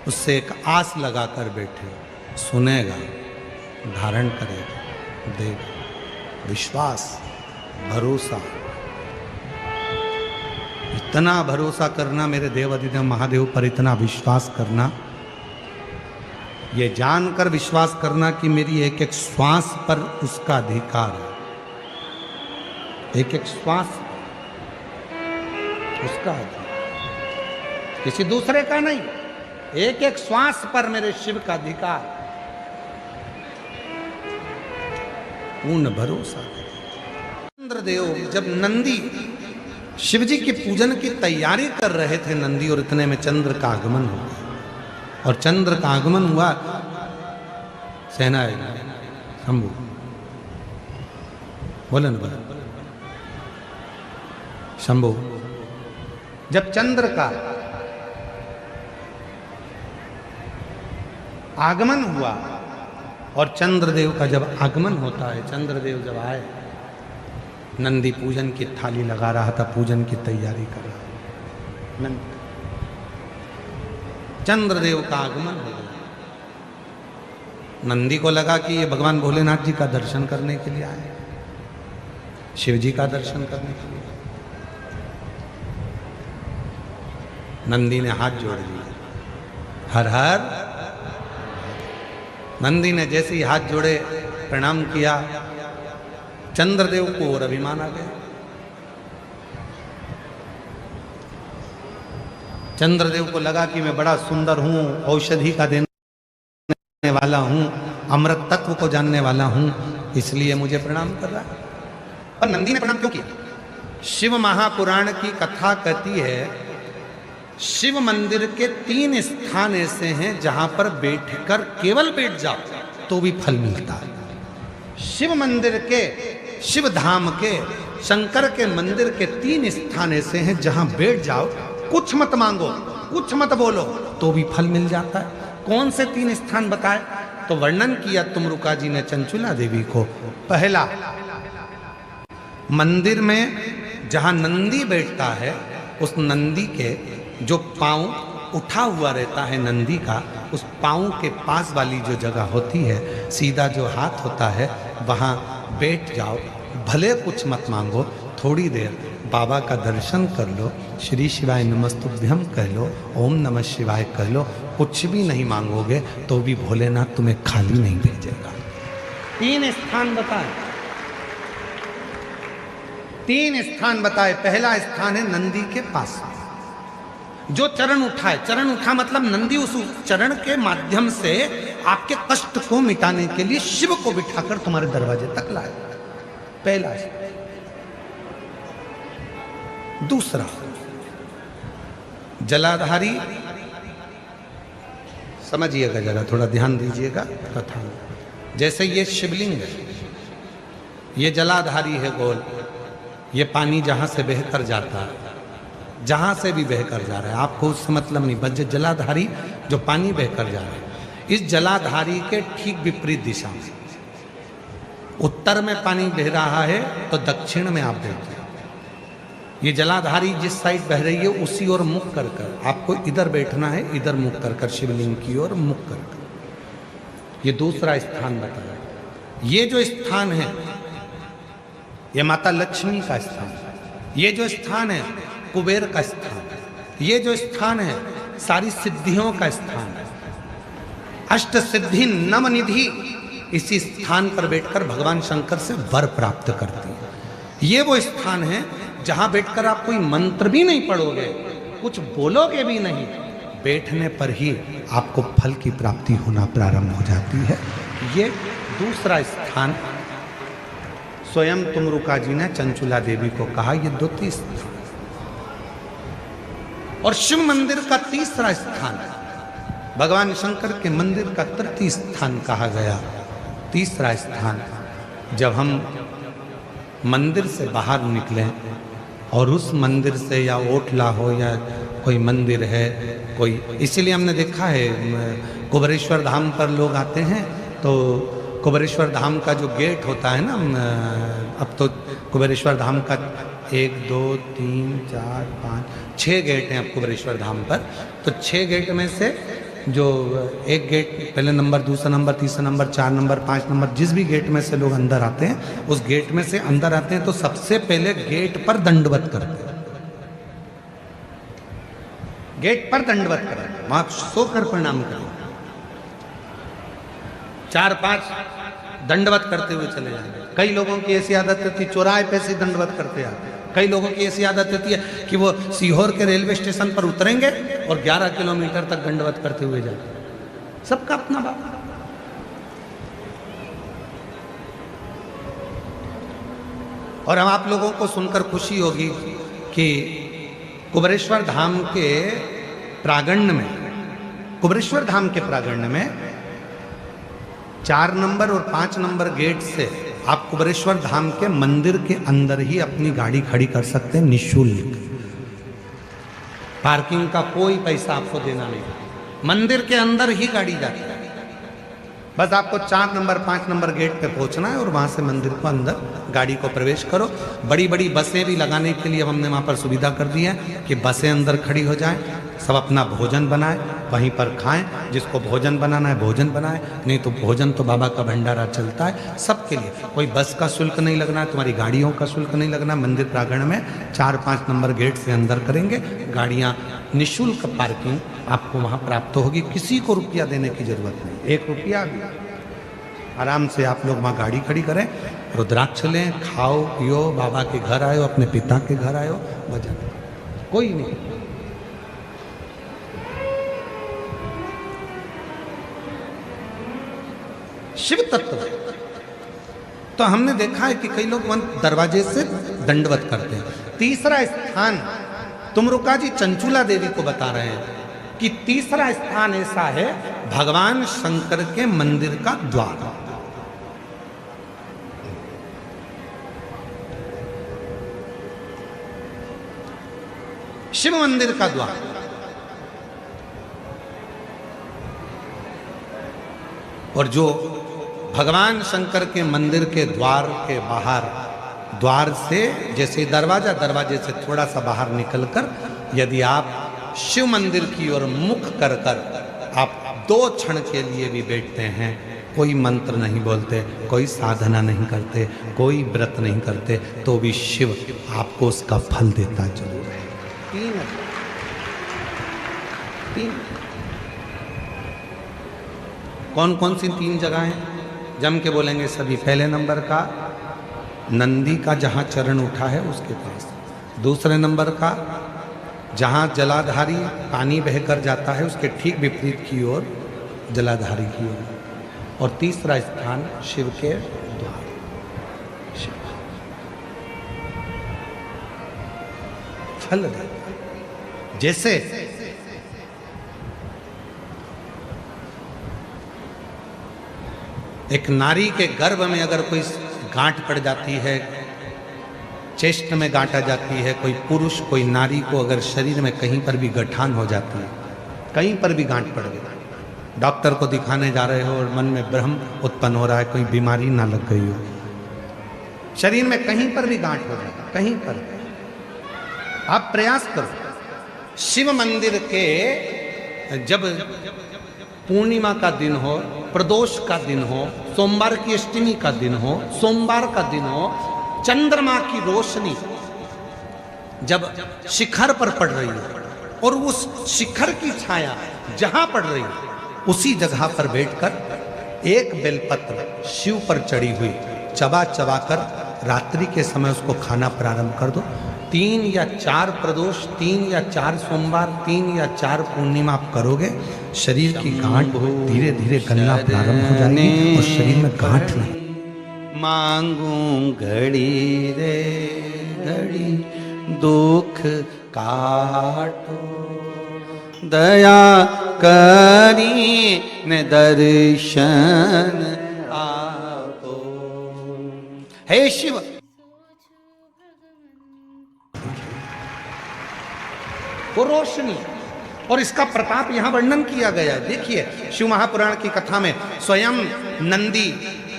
उससे एक आस लगाकर बैठे हो, सुनेगा, धारण करेगा, देगा। विश्वास, भरोसा, इतना भरोसा करना मेरे देवाधिदेव महादेव पर, इतना विश्वास करना, ये जानकर विश्वास करना कि मेरी एक एक श्वास पर उसका अधिकार है, एक एक श्वास उसका अधिकार, किसी दूसरे का नहीं, एक एक श्वास पर मेरे शिव का अधिकार। पूर्ण भरोसा। चंद्रदेव जब नंदी शिव जी के पूजन की तैयारी कर रहे थे नंदी, और इतने में चंद्र का आगमन हुआ, और चंद्र का आगमन हुआ, सेना शंभु बोलन बोलन शंभु, जब चंद्र का आगमन हुआ, और चंद्रदेव का जब आगमन होता है, चंद्रदेव जब आए, नंदी पूजन की थाली लगा रहा था, पूजन की तैयारी कर रहा, चंद्रदेव का आगमन हो गया। नंदी को लगा कि ये भगवान भोलेनाथ जी का दर्शन करने के लिए आए, शिव जी का दर्शन करने के लिए। नंदी ने हाथ जोड़ दिए, हर हर। नंदी ने जैसे ही हाथ जोड़े, प्रणाम किया, चंद्रदेव को और अभिमान आ गया। चंद्रदेव को लगा कि मैं बड़ा सुंदर हूं, औषधि का देने वाला हूं, अमृत तत्व को जानने वाला हूं, इसलिए मुझे प्रणाम कर रहा है। पर नंदी ने प्रणाम क्यों किया? शिव महापुराण की कथा कहती है, शिव मंदिर के 3 स्थान ऐसे हैं जहां पर बैठकर केवल बैठ जाओ तो भी फल मिलता है। शिव मंदिर के, शिव धाम के, शंकर के मंदिर के 3 स्थान ऐसे हैं जहां बैठ जाओ, कुछ मत मांगो, कुछ मत बोलो, तो भी फल मिल जाता है। कौन से 3 स्थान बताए? तो वर्णन किया तुमरुका जी ने चंचुला देवी को। पहला, मंदिर में जहां नंदी बैठता है, उस नंदी के जो पांव उठा हुआ रहता है नंदी का, उस पांव के पास वाली जो जगह होती है, सीधा जो हाथ होता है, वहां बैठ जाओ, भले कुछ मत मांगो, थोड़ी देर बाबा का दर्शन कर लो, श्री शिवाय नमस्तुभ्यम कह लो, ओम नमः शिवाय कह लो, कुछ भी नहीं मांगोगे तो भी भोलेनाथ तुम्हें खाली नहीं भेजेगा। 3 स्थान बताए, 3 स्थान बताए। पहला स्थान है नंदी के पास, जो चरण उठाए, चरण उठा मतलब नंदी उस चरण के माध्यम से आपके कष्ट को मिटाने के लिए शिव को बिठाकर तुम्हारे दरवाजे तक लाए। पहला। दूसरा, जलाधारी, समझिएगा जरा, थोड़ा ध्यान दीजिएगा कथा। जैसे ये शिवलिंग है, ये जलाधारी है गोल, ये पानी जहां से बहकर जाता है, जहां से भी बहकर जा रहा है, आपको उससे मतलब नहीं, बस जलाधारी जो पानी बहकर जा रहा है, इस जलाधारी के ठीक विपरीत दिशा में, उत्तर में पानी बह रहा है तो दक्षिण में आप देखिए, ये जलाधारी जिस साइड बह रही है उसी ओर मुख कर कर आपको इधर बैठना है, इधर मुख कर कर शिवलिंग की ओर मुख कर कर। ये दूसरा स्थान बताया। ये जो स्थान है ये माता लक्ष्मी का स्थान, ये जो स्थान है कुबेर का स्थान, ये जो स्थान है सारी सिद्धियों का स्थान है। अष्ट सिद्धि नव निधि इसी स्थान पर बैठकर भगवान शंकर से वर प्राप्त करते हैं। ये वो स्थान है जहां बैठकर आप कोई मंत्र भी नहीं पढ़ोगे, कुछ बोलोगे भी नहीं, बैठने पर ही आपको फल की प्राप्ति होना प्रारंभ हो जाती है। ये दूसरा स्थान स्वयं तुमरुका जी ने चंचुला देवी को कहा, ये द्वितीय स्थान। और शिव मंदिर का तीसरा स्थान भगवान शंकर के मंदिर का तृतीय स्थान कहा गया। तीसरा स्थान जब हम मंदिर से बाहर निकलें और उस मंदिर से या ओटला हो या कोई मंदिर है कोई, इसीलिए हमने देखा है कुबेरेश्वर धाम पर लोग आते हैं तो कुबेरेश्वर धाम का जो गेट होता है ना, अब तो कुबेरेश्वर धाम का 1 2 3 4 5 6 गेट हैं अब कुबेरेश्वर धाम पर। तो 6 गेट में से जो एक गेट पहले नंबर, दूसरा नंबर, तीसरा नंबर, 4 नंबर, 5 नंबर, जिस भी गेट में से लोग अंदर आते हैं उस गेट में से अंदर आते हैं तो सबसे पहले गेट पर दंडवत करते हैं। गेट पर दंडवत करें, वहां सोकर प्रणाम करें, 4-5 दंडवत करते हुए चले जाएंगे। कई लोगों की ऐसी आदत रहती है चौराहे पे से दंडवत करते आते। कई लोगों की ऐसी आदत रहती है कि वो सीहोर के रेलवे स्टेशन पर उतरेंगे और 11 किलोमीटर तक दंडवत करते हुए जाते। सबका अपना बात। और हम आप लोगों को सुनकर खुशी होगी कि कुबेरेश्वर धाम के प्रांगण में, कुबेरेश्वर धाम के प्रांगण में 4 नंबर और 5 नंबर गेट से आप कुबेरेश्वर धाम के मंदिर के अंदर ही अपनी गाड़ी खड़ी कर सकते हैं निःशुल्क। पार्किंग का कोई पैसा आपको देना नहीं, मंदिर के अंदर ही गाड़ी जाती है। बस आपको 4 नंबर 5 नंबर गेट पे पहुंचना है और वहां से मंदिर को अंदर गाड़ी को प्रवेश करो। बड़ी बड़ी बसें भी लगाने के लिए हमने वहां पर सुविधा कर दी है कि बसें अंदर खड़ी हो जाएं, सब अपना भोजन बनाए वहीं पर खाएं, जिसको भोजन बनाना है भोजन बनाए, नहीं तो भोजन तो बाबा का भंडारा चलता है सबके लिए। कोई बस का शुल्क नहीं लगना है, तुम्हारी गाड़ियों का शुल्क नहीं लगना। मंदिर प्रांगण में 4-5 नंबर गेट से अंदर करेंगे, गाड़ियाँ निःशुल्क पार्किंग आपको वहाँ प्राप्त होगी। किसी को रुपया देने की जरूरत नहीं, 1 रुपया भी। आराम से आप लोग वहाँ गाड़ी खड़ी करें, रुद्राक्ष लें, खाओ पियो, बाबा के घर आयो, अपने पिता के घर आयो, भजन कोई नहीं। शिव तत्व तो हमने देखा है कि कई लोग दरवाजे से दंडवत करते हैं। तीसरा स्थान तुमरुका जी चंचुला देवी को बता रहे हैं कि तीसरा स्थान ऐसा है भगवान शंकर के मंदिर का द्वार। शिव मंदिर का द्वार। और जो भगवान शंकर के मंदिर के द्वार के बाहर, द्वार से जैसे दरवाजा, दरवाजे से थोड़ा सा बाहर निकलकर यदि आप शिव मंदिर की ओर मुख कर कर आप 2 क्षण के लिए भी बैठते हैं, कोई मंत्र नहीं बोलते, कोई साधना नहीं करते, कोई व्रत नहीं करते, तो भी शिव आपको उसका फल देता जरूर है। 3 कौन कौन सी 3 जगह हैं जम के बोलेंगे सभी। पहले नंबर का नंदी का जहाँ चरण उठा है उसके पास, दूसरे नंबर का जहाँ जलाधारी पानी बहकर जाता है उसके ठीक विपरीत की ओर जलाधारी की ओर, और तीसरा स्थान शिव के द्वार। शिव फल देता। जैसे एक नारी के गर्भ में अगर कोई गांठ पड़ जाती है, चेस्ट में गांठ आ जाती है, कोई पुरुष कोई नारी को अगर शरीर में कहीं पर भी गठान हो जाती है, कहीं पर भी गांठ पड़ गई, डॉक्टर को दिखाने जा रहे हो और मन में भ्रम उत्पन्न हो रहा है कोई बीमारी ना लग गई हो, शरीर में कहीं पर भी गांठ हो जाए, कहीं पर आप प्रयास करो। शिव मंदिर के जब पूर्णिमा का दिन हो, प्रदोष का दिन हो, सोमवार की अष्टमी का दिन हो, सोमवार का दिन हो, चंद्रमा की रोशनी जब शिखर पर पड़ रही है और उस शिखर की छाया जहां पड़ रही है उसी जगह पर बैठकर एक बेलपत्र शिव पर चढ़ी हुई चबा चबा कर रात्रि के समय उसको खाना प्रारंभ कर दो। 3 या 4 प्रदोष, 3 या 4 सोमवार, 3 या 4 पूर्णिमा आप करोगे, शरीर की गांठ धीरे धीरे गलना प्रारंभ हो जाएगी और शरीर में गांठ नहीं। मांगू घड़ी रे घड़ी दुख काटो, दया करी ने दर्शन आपो। हे शिव, वो रोशनी और इसका प्रताप यहां वर्णन किया गया है। देखिए शिव महापुराण की कथा में स्वयं नंदी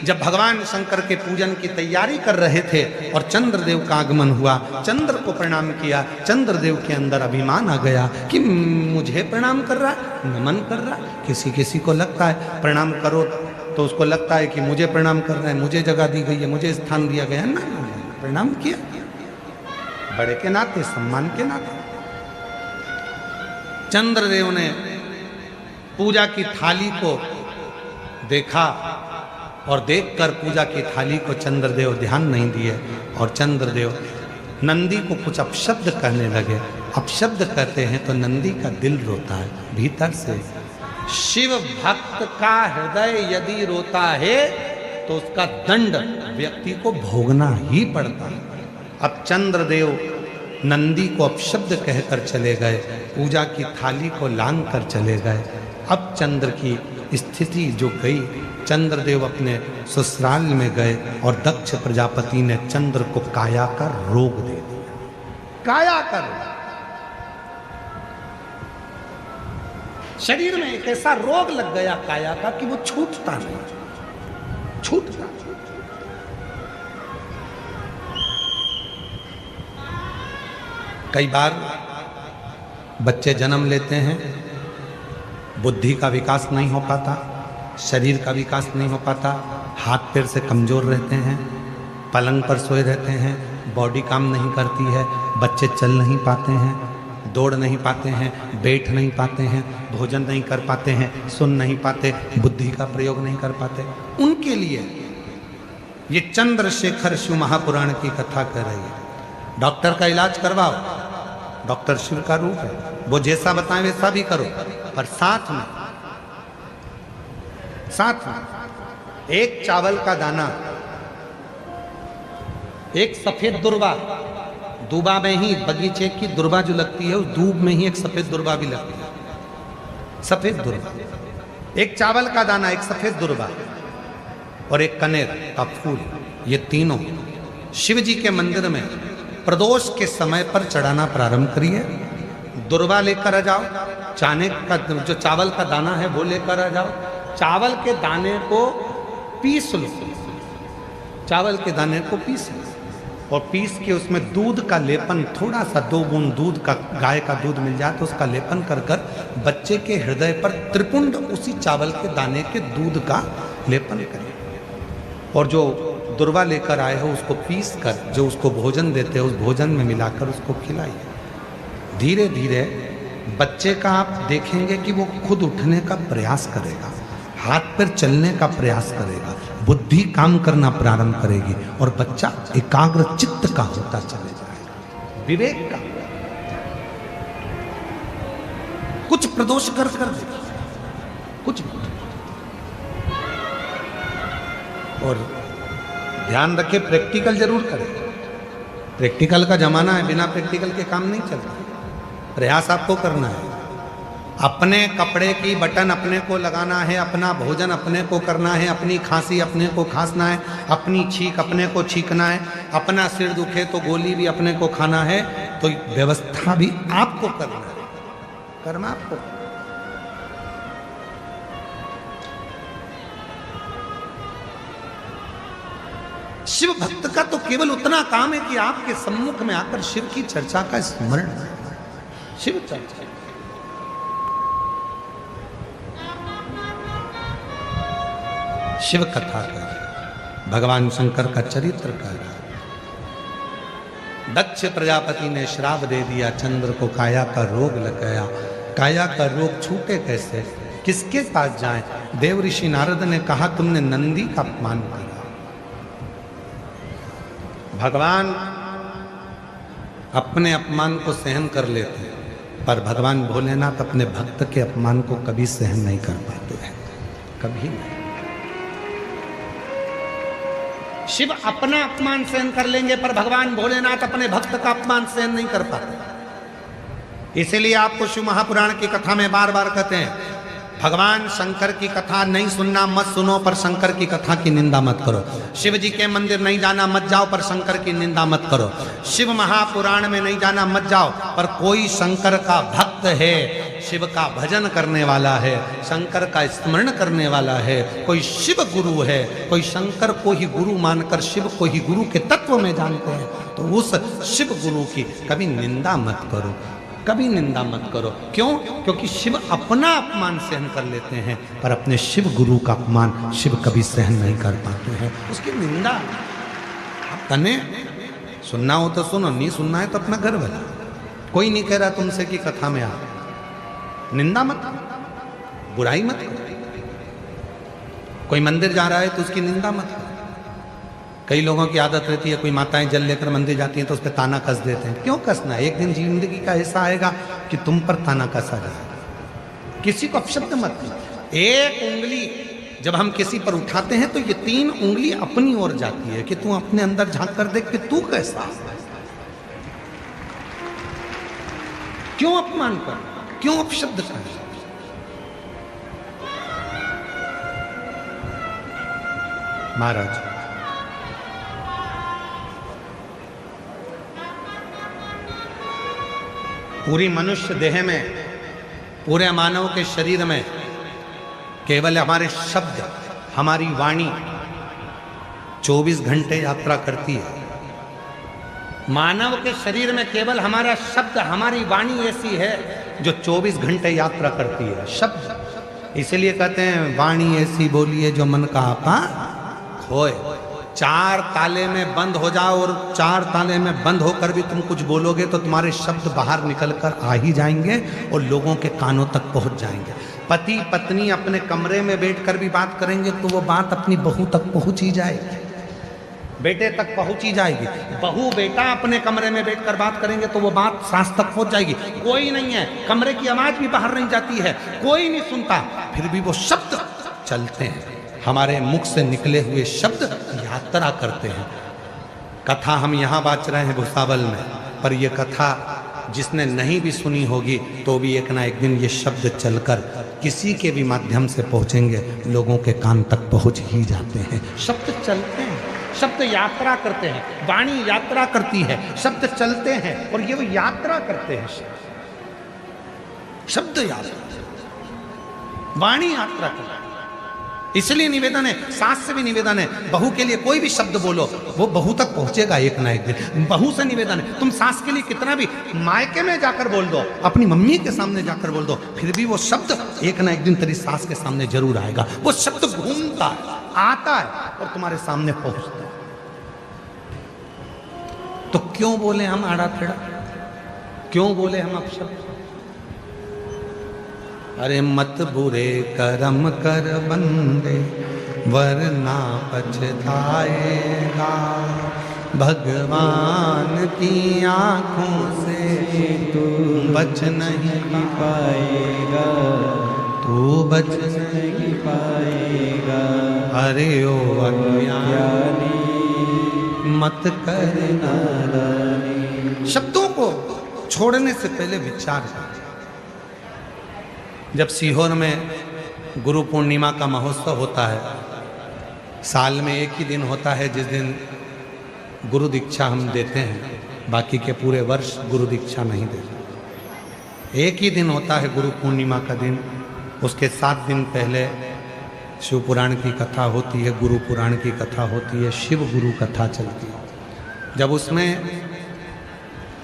जब भगवान शंकर के पूजन की तैयारी कर रहे थे और चंद्रदेव का आगमन हुआ, चंद्र को प्रणाम किया, चंद्रदेव के अंदर अभिमान आ गया कि मुझे प्रणाम कर रहा है, नमन कर रहा है। किसी किसी को लगता है प्रणाम करो तो उसको लगता है कि मुझे प्रणाम कर रहे हैं, मुझे जगह दी गई है, मुझे स्थान दिया गया। ना, प्रणाम किया बड़े के नाते, सम्मान के नाते। चंद्रदेव ने पूजा की थाली को देखा और देखकर पूजा की थाली को चंद्रदेव ध्यान नहीं दिए और चंद्रदेव नंदी को कुछ अपशब्द कहने लगे। अपशब्द कहते हैं तो नंदी का दिल रोता है भीतर से। शिव भक्त का हृदय यदि रोता है तो उसका दंड व्यक्ति को भोगना ही पड़ता है। अब चंद्रदेव नंदी को अपशब्द कहकर चले गए, पूजा की थाली को लांग कर चले गए। अब चंद्र की स्थिति जो गई, चंद्रदेव अपने ससुराल में गए और दक्ष प्रजापति ने चंद्र को काया का रोग दे दिया। काया का रोग, शरीर में एक ऐसा रोग लग गया काया का कि वो छूटता नहीं, छूटता। कई बार बच्चे जन्म लेते हैं, बुद्धि का विकास नहीं हो पाता, शरीर का विकास नहीं हो पाता, हाथ पैर से कमज़ोर रहते हैं, पलंग पर सोए रहते हैं, बॉडी काम नहीं करती है, बच्चे चल नहीं पाते हैं, दौड़ नहीं पाते हैं, बैठ नहीं पाते हैं, भोजन नहीं कर पाते हैं, सुन नहीं पाते, बुद्धि का प्रयोग नहीं कर पाते। उनके लिए ये चंद्रशेखर शिव महापुराण की कथा कह रही है। डॉक्टर का इलाज करवाओ, डॉक्टर शिव का रूप है, वो जैसा बताएं वैसा भी करो, पर साथ में एक चावल का दाना, एक सफेद दुर्वा, दूबा में ही बगीचे की दुर्वा जो लगती है उस दूब में ही एक सफेद दुर्वा भी लगती है, सफेद दुर्वा, एक चावल का दाना, एक सफेद दुर्वा और एक कनेर का फूल, ये तीनों शिव जी के मंदिर में प्रदोष के समय पर चढ़ाना प्रारंभ करिए। दुर्वा लेकर आ जाओ, चाने का जो चावल का दाना है वो लेकर आ जाओ, चावल के दाने को पीस लो, चावल के दाने को पीस लो और पीस के उसमें दूध का लेपन, थोड़ा सा 2 बूंद दूध का, गाय का दूध मिल जाए तो उसका लेपन कर कर बच्चे के हृदय पर त्रिपुंड उसी चावल के दाने के दूध का लेपन करें और जो दुर्वा लेकर आए हो उसको पीस कर जो उसको भोजन देते हो उस भोजन में मिलाकर उसको खिलाइए। धीरे धीरे बच्चे का आप देखेंगे कि वो खुद उठने का प्रयास करेगा, हाथ पैर चलने का प्रयास करेगा, बुद्धि काम करना प्रारंभ करेगी और बच्चा एकाग्र चित्त का होता चले जाएगा, विवेक का। कुछ प्रदोष कर देखिए, कुछ और ध्यान रखें, प्रैक्टिकल जरूर करें। प्रैक्टिकल का जमाना है, बिना प्रैक्टिकल के काम नहीं चलता। प्रयास आपको करना है, अपने कपड़े की बटन अपने को लगाना है, अपना भोजन अपने को करना है, अपनी खांसी अपने को खांसना है, अपनी छींक अपने को छींकना है, अपना सिर दुखे तो गोली भी अपने को खाना है, तो व्यवस्था भी आपको करना है, कर्म आपको। शिव भक्त का तो केवल उतना काम है कि आपके सम्मुख में आकर शिव की चर्चा का स्मरण, शिव चर्चा, शिव कथा कर, भगवान शंकर का चरित्र कर, दक्ष प्रजापति ने श्राप दे दिया, चंद्र को काया का रोग लग गया। काया का रोग छूटे कैसे, किसके पास जाएं? देव ऋषि नारद ने कहा तुमने नंदी का अपमान किया। भगवान अपने अपमान को सहन कर लेते हैं, पर भगवान भोलेनाथ अपने भक्त के अपमान को कभी सहन नहीं कर पाते हैं, कभी नहीं। शिव अपना अपमान सहन कर लेंगे, पर भगवान भोलेनाथ अपने भक्त का अपमान सहन नहीं कर पाते। इसीलिए आपको शिव महापुराण की कथा में बार बार कहते हैं, भगवान शंकर की कथा नहीं सुनना मत सुनो, पर शंकर की कथा की निंदा मत करो। शिव जी के मंदिर नहीं जाना मत जाओ, पर शंकर की निंदा मत करो। शिव महापुराण में नहीं जाना मत जाओ, पर कोई शंकर का भक्त है, शिव का भजन करने वाला है, शंकर का स्मरण करने वाला है, कोई शिव गुरु है, कोई शंकर को ही गुरु मानकर शिव को ही गुरु के तत्व में जानते हैं, तो उस शिव गुरु की कभी निंदा मत करो, कभी निंदा मत करो। क्यों? क्योंकि शिव अपना अपमान सहन कर लेते हैं, पर अपने शिव गुरु का अपमान शिव कभी सहन नहीं कर पाते हैं, उसकी निंदा। आप तने सुनना हो तो सुनो, नहीं सुनना है तो अपना घर बना। कोई नहीं कह रहा तुमसे कि कथा में आ, निंदा मत करो, बुराई मत करो। कोई मंदिर जा रहा है तो उसकी निंदा मत करो। कई लोगों की आदत रहती है, कोई माताएं जल लेकर मंदिर जाती हैं तो उस पर ताना कस देते हैं। क्यों कसना? एक दिन जिंदगी का ऐसा आएगा कि तुम पर ताना कसा जाएगा। किसी को अपशब्द मत करो। एक उंगली जब हम किसी पर उठाते हैं तो ये 3 उंगली अपनी ओर जाती है कि तू अपने अंदर झांक कर देख कि तू कैसा है। क्यों अपमान कर, क्यों अपशब्द कर? महाराज पूरी मनुष्य देह में, पूरे मानव के शरीर में केवल हमारे शब्द, हमारी वाणी 24 घंटे यात्रा करती है। मानव के शरीर में केवल हमारा शब्द, हमारी वाणी ऐसी है जो 24 घंटे यात्रा करती है। शब्द, इसलिए कहते हैं वाणी ऐसी बोलिए जो मन का आपा खोए। 4 ताले में बंद हो जाओ और 4 ताले में बंद होकर भी तुम कुछ बोलोगे तो तुम्हारे शब्द बाहर निकलकर आ ही जाएंगे और लोगों के कानों तक पहुंच जाएंगे। पति पत्नी अपने कमरे में बैठकर भी बात करेंगे तो वो बात अपनी बहू तक पहुंच ही जाएगी, बेटे तक पहुंच ही जाएगी। बहू बेटा अपने कमरे में बैठकर बात करेंगे तो वो बात सास तक पहुंच जाएगी। कोई नहीं है, कमरे की आवाज भी बाहर नहीं जाती है, कोई नहीं सुनता, फिर भी वो शब्द चलते हैं। हमारे मुख से निकले हुए शब्द यात्रा करते हैं। कथा हम यहाँ बाँच रहे हैं भुसावल में, पर यह कथा जिसने नहीं भी सुनी होगी तो भी एक ना एक दिन ये शब्द चलकर किसी के भी माध्यम से पहुँचेंगे, लोगों के कान तक पहुँच ही जाते हैं। शब्द चलते हैं, शब्द यात्रा करते हैं, वाणी यात्रा करती है, शब्द चलते हैं और ये वो यात्रा करते हैं। शब्द यात्रा, वाणी यात्रा करती है। इसलिए निवेदन है, सास से भी निवेदन है, बहू के लिए कोई भी शब्द बोलो वो बहू तक पहुंचेगा एक ना एक दिन। बहू से निवेदन है, तुम सास के लिए कितना भी मायके में जाकर बोल दो, अपनी मम्मी के सामने जाकर बोल दो, फिर भी वो शब्द एक ना एक दिन तेरी सास के सामने जरूर आएगा। वो शब्द घूमता है, आता है और तुम्हारे सामने पहुंचता है। तो क्यों बोले हम आड़ा टेढ़ा, क्यों बोले हम अपशब्द? अरे मत बुरे कर्म कर बंदे वरना पछताएगा, भगवान की आंखों से तू बच नहीं पाएगा, तू बच नहीं पाएगा। अरे ओ अज्ञानी मत करना। शब्दों को छोड़ने से पहले विचार कर। जब सीहोर में गुरु पूर्णिमा का महोत्सव होता है, साल में एक ही दिन होता है जिस दिन गुरु दीक्षा हम देते हैं, बाकी के पूरे वर्ष गुरु दीक्षा नहीं देते। एक ही दिन होता है गुरु पूर्णिमा का दिन, उसके 7 दिन पहले शिव पुराण की कथा होती है, गुरु पुराण की कथा होती है, शिव गुरु कथा चलती है। जब उसमें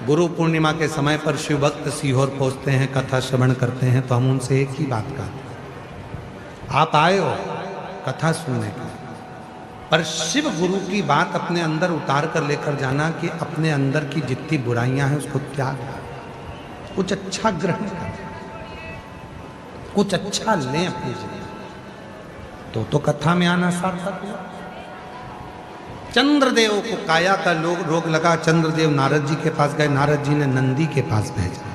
गुरु पूर्णिमा के समय पर शिव भक्त सीहोर पहुंचते हैं, कथा श्रवण करते हैं, तो हम उनसे एक ही बात कहते हैं, आप आए हो कथा सुनने के, पर शिव गुरु की बात अपने अंदर उतार कर लेकर जाना कि अपने अंदर की जितनी बुराइयां हैं उसको त्याग, कुछ अच्छा ग्रहण कर, कुछ अच्छा लें अपनी जिंदगी। तो कथा में आना सार्थक हुआ। चंद्रदेव को काया का रोग लगा। चंद्रदेव नारद जी के पास गए, नारद जी ने नंदी के पास भेजा।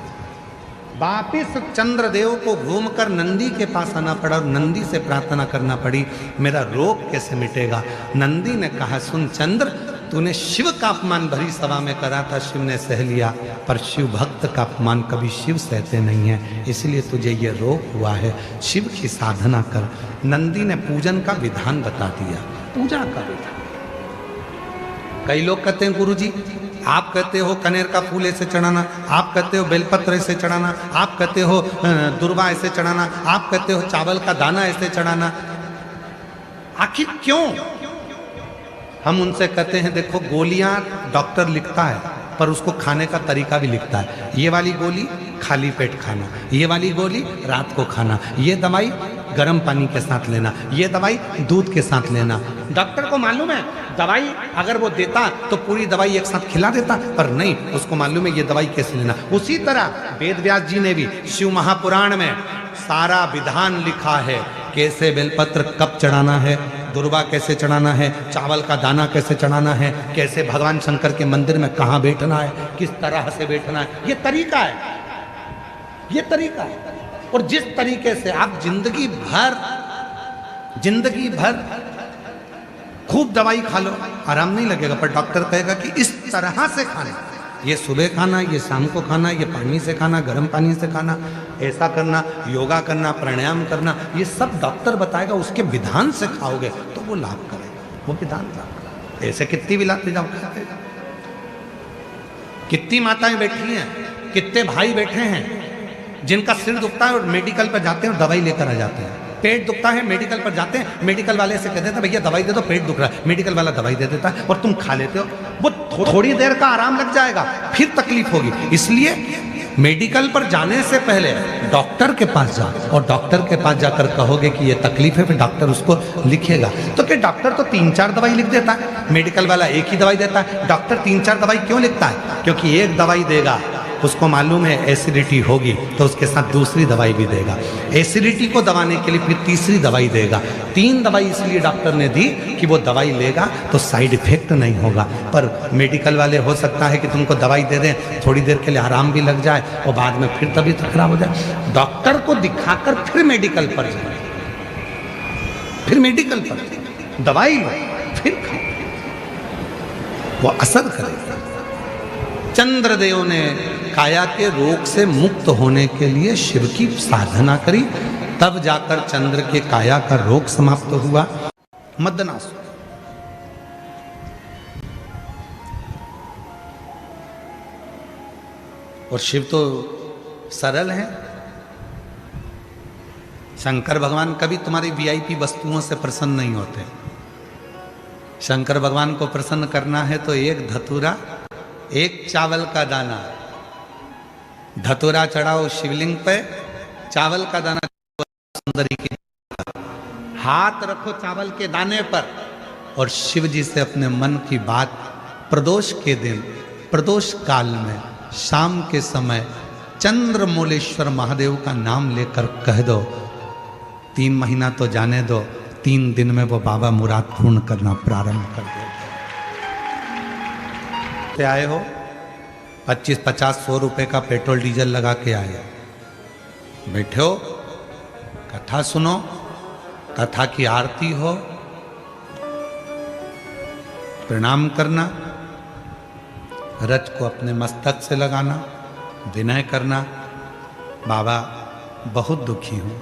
वापिस चंद्रदेव को घूमकर नंदी के पास आना पड़ा और नंदी से प्रार्थना करना पड़ी, मेरा रोग कैसे मिटेगा। नंदी ने कहा, सुन चंद्र, तूने शिव का अपमान भरी सभा में करा था, शिव ने सह लिया, पर शिव भक्त का अपमान कभी शिव सहते नहीं है, इसलिए तुझे ये रोग हुआ है, शिव की साधना कर। नंदी ने पूजन का विधान बता दिया, पूजा का विधान। कई लोग कहते हैं गुरुजी, आप कहते हो कनेर का फूल ऐसे चढ़ाना, आप कहते हो बेलपत्र ऐसे चढ़ाना, आप कहते हो दुर्वा ऐसे चढ़ाना, आप कहते हो चावल का दाना ऐसे चढ़ाना, आखिर क्यों? हम उनसे कहते हैं, देखो गोलियां डॉक्टर लिखता है पर उसको खाने का तरीका भी लिखता है। ये वाली गोली खाली पेट खाना, ये वाली गोली रात को खाना, ये दवाई गर्म पानी के साथ लेना, ये दवाई दूध के साथ लेना। डॉक्टर को मालूम है दवाई अगर वो देता तो पूरी दवाई एक साथ खिला देता, पर नहीं, उसको मालूम है ये दवाई कैसे लेना। उसी तरह वेद व्यास जी ने भी शिव महापुराण में सारा विधान लिखा है, कैसे बेलपत्र कब चढ़ाना है, दुर्वा कैसे चढ़ाना है, चावल का दाना कैसे चढ़ाना है, कैसे भगवान शंकर के मंदिर में कहाँ बैठना है, किस तरह से बैठना है, ये तरीका है, ये तरीका है। और जिस तरीके से आप जिंदगी भर खूब दवाई खा लो, आराम नहीं लगेगा, पर डॉक्टर कहेगा कि इस तरह से खाना, ये सुबह खाना, ये शाम को खाना, ये पानी से खाना, गर्म पानी से खाना, ऐसा करना, योगा करना, प्राणायाम करना, ये सब डॉक्टर बताएगा, उसके विधान से खाओगे तो वो लाभ करेगा, वो विधान लाभ करेगा। ऐसे कितनी भी लाभ जाओ, कितनी माताएं बैठी हैं, कितने भाई बैठे हैं जिनका सिर दुखता है और मेडिकल पर जाते हैं और दवाई लेकर आ जाते हैं। पेट दुखता है, मेडिकल पर जाते हैं, मेडिकल वाले से कहते हैं भैया दवाई दे दो, पेट दुख रहा है, मेडिकल वाला दवाई दे देता है और तुम खा लेते हो, वो थोड़ी देर का आराम लग जाएगा, फिर तकलीफ होगी। इसलिए मेडिकल पर जाने से पहले डॉक्टर के पास जाओ और डॉक्टर के पास जाकर कहोगे कि ये तकलीफ है, फिर डॉक्टर उसको लिखेगा। तो क्या डॉक्टर तो 3-4 दवाई लिख देता है, मेडिकल वाला एक ही दवाई देता है। डॉक्टर 3-4 दवाई क्यों लिखता है? क्योंकि एक दवाई देगा, उसको मालूम है एसिडिटी होगी, तो उसके साथ दूसरी दवाई भी देगा, एसिडिटी को दबाने के लिए फिर तीसरी दवाई देगा। 3 दवाई इसलिए डॉक्टर ने दी कि वो दवाई लेगा तो साइड इफेक्ट नहीं होगा। पर मेडिकल वाले हो सकता है कि तुमको दवाई दे दें, थोड़ी देर के लिए आराम भी लग जाए और बाद में फिर तबीयत खराब हो जाए। डॉक्टर को दिखाकर फिर मेडिकल पर जाए, फिर मेडिकल पर दवाई लो, फिर खाओ, वो असर करेगा। चंद्रदेव ने काया के रोग से मुक्त होने के लिए शिव की साधना करी, तब जाकर चंद्र के काया का रोग समाप्त हुआ। मदनासुर और शिव तो सरल हैं। शंकर भगवान कभी तुम्हारी वीआईपी वस्तुओं से प्रसन्न नहीं होते। शंकर भगवान को प्रसन्न करना है तो एक धतूरा, एक चावल का दाना, धतूरा चढ़ाओ शिवलिंग पे, चावल का दाना सुंदरी की, हाथ रखो चावल के दाने पर और शिव जी से अपने मन की बात प्रदोष के दिन, प्रदोष काल में, शाम के समय चंद्रमौलेश्वर महादेव का नाम लेकर कह दो। 3 महीना तो जाने दो, 3 दिन में वो बाबा मुराद पूर्ण करना प्रारंभ कर दे। आए हो 25-50-100 रुपए का पेट्रोल डीजल लगा के आए, बैठे हो, कथा सुनो, कथा की आरती हो, प्रणाम करना, रज को अपने मस्तक से लगाना, विनय करना, बाबा बहुत दुखी हूं,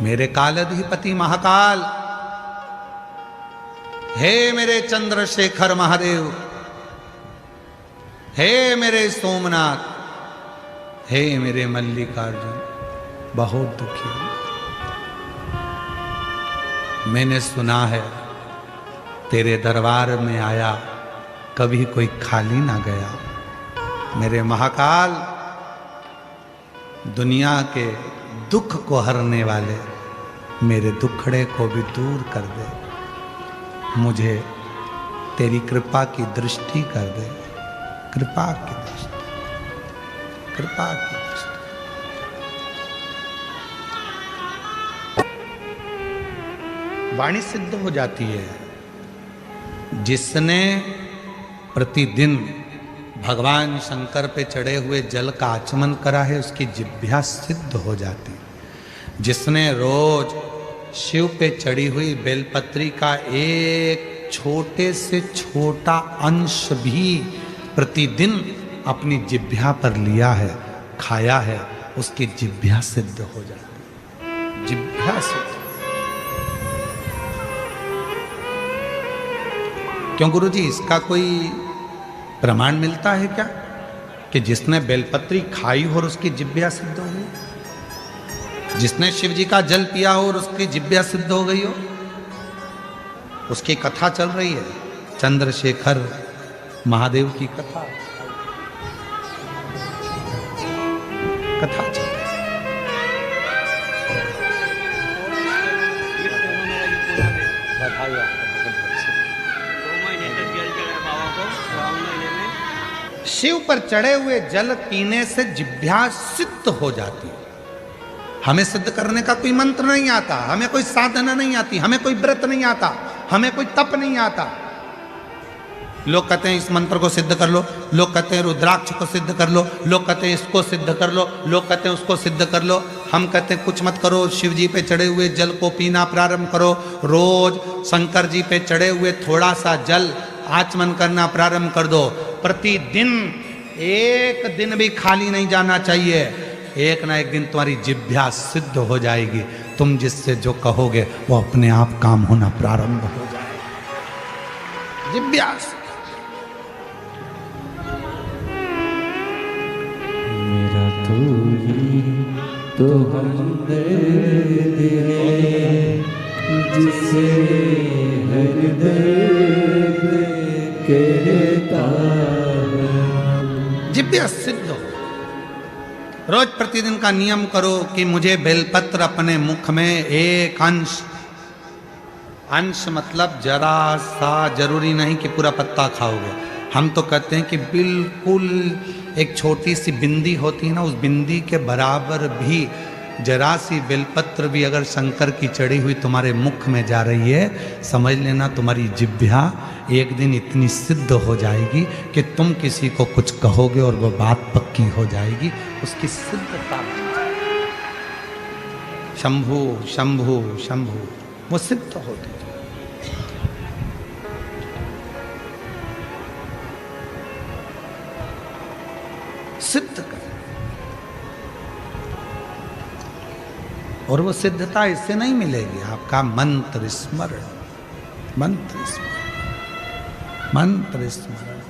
मेरे कालाधिपति महाकाल, हे मेरे चंद्रशेखर महादेव, हे मेरे सोमनाथ, हे मेरे मल्लिकार्जुन, बहुत दुखी हूं। मैंने सुना है तेरे दरबार में आया कभी कोई खाली ना गया। मेरे महाकाल, दुनिया के दुख को हरने वाले मेरे दुखड़े को भी दूर कर दे। मुझे तेरी कृपा की दृष्टि कर दे। कृपा की दृष्टि, कृपा की दृष्टि। वाणी सिद्ध हो जाती है। जिसने प्रतिदिन भगवान शंकर पे चढ़े हुए जल का आचमन करा है, उसकी जिह्वा सिद्ध हो जाती है। जिसने रोज शिव पे चढ़ी हुई बेलपत्री का एक छोटे से छोटा अंश भी प्रतिदिन अपनी जिह्वा पर लिया है, खाया है, उसकी जिह्वा सिद्ध हो जाती है। जिह्वा सिद्ध। क्यों गुरुजी, इसका कोई प्रमाण मिलता है क्या कि जिसने बेलपत्री खाई हो और उसकी जिह्वा सिद्ध हो गई? जिसने शिव जी का जल पिया हो और उसकी जिह्वा सिद्ध हो गई हो? उसकी कथा चल रही है, चंद्रशेखर महादेव की कथा चल रही है। शिव पर चढ़े हुए जल पीने से जिह्वा सिद्ध हो जाती है। हमें सिद्ध करने का कोई मंत्र नहीं आता, हमें कोई साधना नहीं आती, हमें कोई व्रत नहीं आता, हमें कोई तप नहीं आता। लोग कहते हैं इस मंत्र को सिद्ध कर लो, लोग कहते हैं रुद्राक्ष को सिद्ध कर लो, लोग कहते हैं इसको सिद्ध कर लो, लोग कहते हैं उसको सिद्ध कर लो। हम कहते हैं कुछ मत करो, शिव जी पे चढ़े हुए जल को पीना प्रारंभ करो। रोज शंकर जी पे चढ़े हुए थोड़ा सा जल आचमन करना प्रारंभ कर दो। प्रतिदिन एक दिन भी खाली नहीं जाना चाहिए। एक ना एक दिन तुम्हारी जिह्वा सिद्ध हो एक अंश मतलब जरा सा, जरूरी नहीं कि पूरा पत्ता खाओगे। हम तो कहते हैं कि बिल्कुल एक छोटी सी बिंदी होती है ना, उस बिंदी के बराबर भी जरा सी बेलपत्र भी अगर शंकर की चढ़ी हुई तुम्हारे मुख में जा रही है, समझ लेना तुम्हारी जिह्वा एक दिन इतनी सिद्ध हो जाएगी कि तुम किसी को कुछ कहोगे और वो बात पक्की हो जाएगी, उसकी सिद्धता। शंभु शंभु शंभु, वो सिद्ध होती है। सिद्ध कर, और वो सिद्धता इससे नहीं मिलेगी, आपका मंत्र स्मरण, मंत्र स्मरण, मंत्र स्मरण।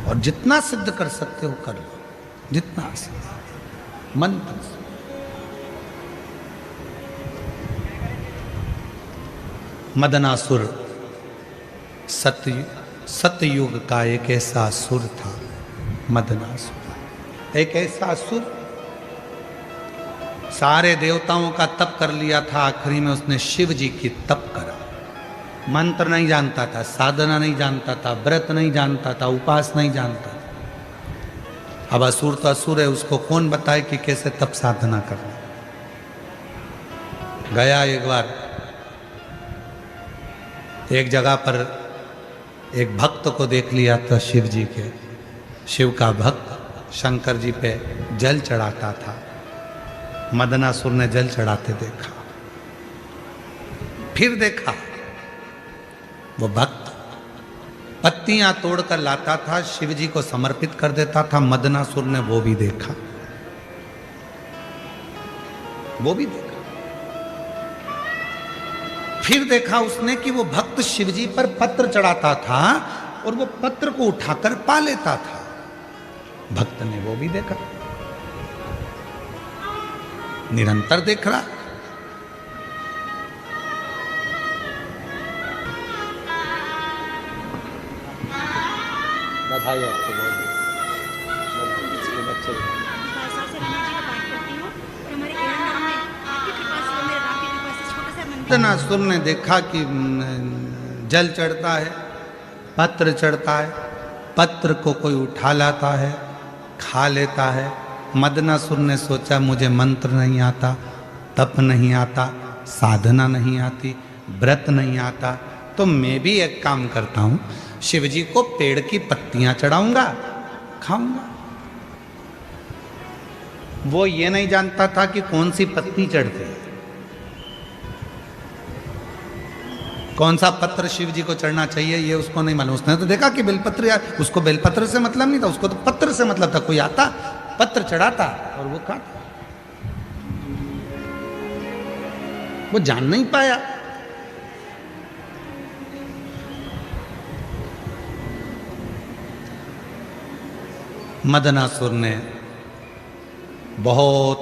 और जितना सिद्ध कर सकते हो कर लो, जितना मंत्र। मदनासुर सतयुग का एक ऐसा असुर था। मदनासुर एक ऐसा असुर, सारे देवताओं का तप कर लिया था, आखिरी में उसने शिव जी की तप करा। मंत्र नहीं जानता था, साधना नहीं जानता था, व्रत नहीं जानता था, उपास नहीं जानता था। अब असुर तो असुर है, उसको कौन बताए कि कैसे तप साधना करना। गया एक बार एक जगह पर एक भक्त को देख लिया था, शिव जी के, शिव का भक्त शंकर जी पे जल चढ़ाता था। मदनासुर ने जल चढ़ाते देखा, फिर देखा वो भक्त पत्तियां तोड़कर लाता था, शिव जी को समर्पित कर देता था। मदनासुर ने वो भी देखा, वो भी देखा। फिर देखा उसने कि वो भक्त शिव जी पर पत्र चढ़ाता था और वो पत्र को उठाकर पा लेता था। भक्त ने वो भी देखा, निरंतर देख रहा। बधाई आपको, बहुत बच्चे भाषा से रामा जी का पाठ करती हूँ और हमारे एरंडा में आपकी कृपा से, मेरे राम की कृपा से छोटे से मंदिर। मदनासुर ने देखा कि जल चढ़ता है, पत्र चढ़ता है, पत्र को कोई उठा लाता है, खा लेता है। मदनासुर ने सोचा मुझे मंत्र नहीं आता, तप नहीं आता, साधना नहीं आती, व्रत नहीं आता, तो मैं भी एक काम करता हूँ, शिव जी को पेड़ की पत्तियां चढ़ाऊंगा, खाऊंगा। वो ये नहीं जानता था कि कौन सी पत्ती चढ़ती है, कौन सा पत्र शिव जी को चढ़ना चाहिए, ये उसको नहीं मालूम। उसने तो देखा कि बेलपत्र, यार उसको बेलपत्र से मतलब नहीं था, उसको तो पत्र से मतलब था। कोई आता, पत्र चढ़ाता और वो खाता। वो जान नहीं पाया। मदनासुर ने बहुत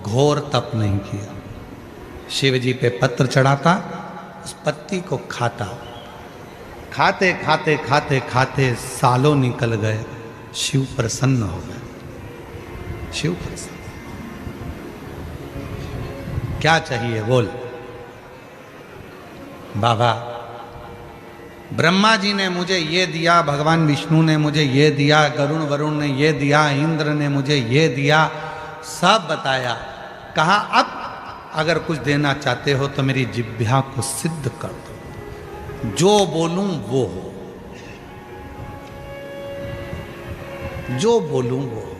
घोर तप नहीं किया, शिव जी पे पत्र चढ़ाता, उस पत्ती को खाता। खाते खाते खाते खाते सालों निकल गए, शिव प्रसन्न हो गए। शिव प्रसन्न, क्या चाहिए बोल। बाबा ब्रह्मा जी ने मुझे ये दिया, भगवान विष्णु ने मुझे ये दिया, गरुण वरुण ने ये दिया, इंद्र ने मुझे ये दिया, सब बताया। कहा अब अगर कुछ देना चाहते हो तो मेरी जिह्वा को सिद्ध कर दो, जो बोलूं वो हो, जो बोलूं वो हो।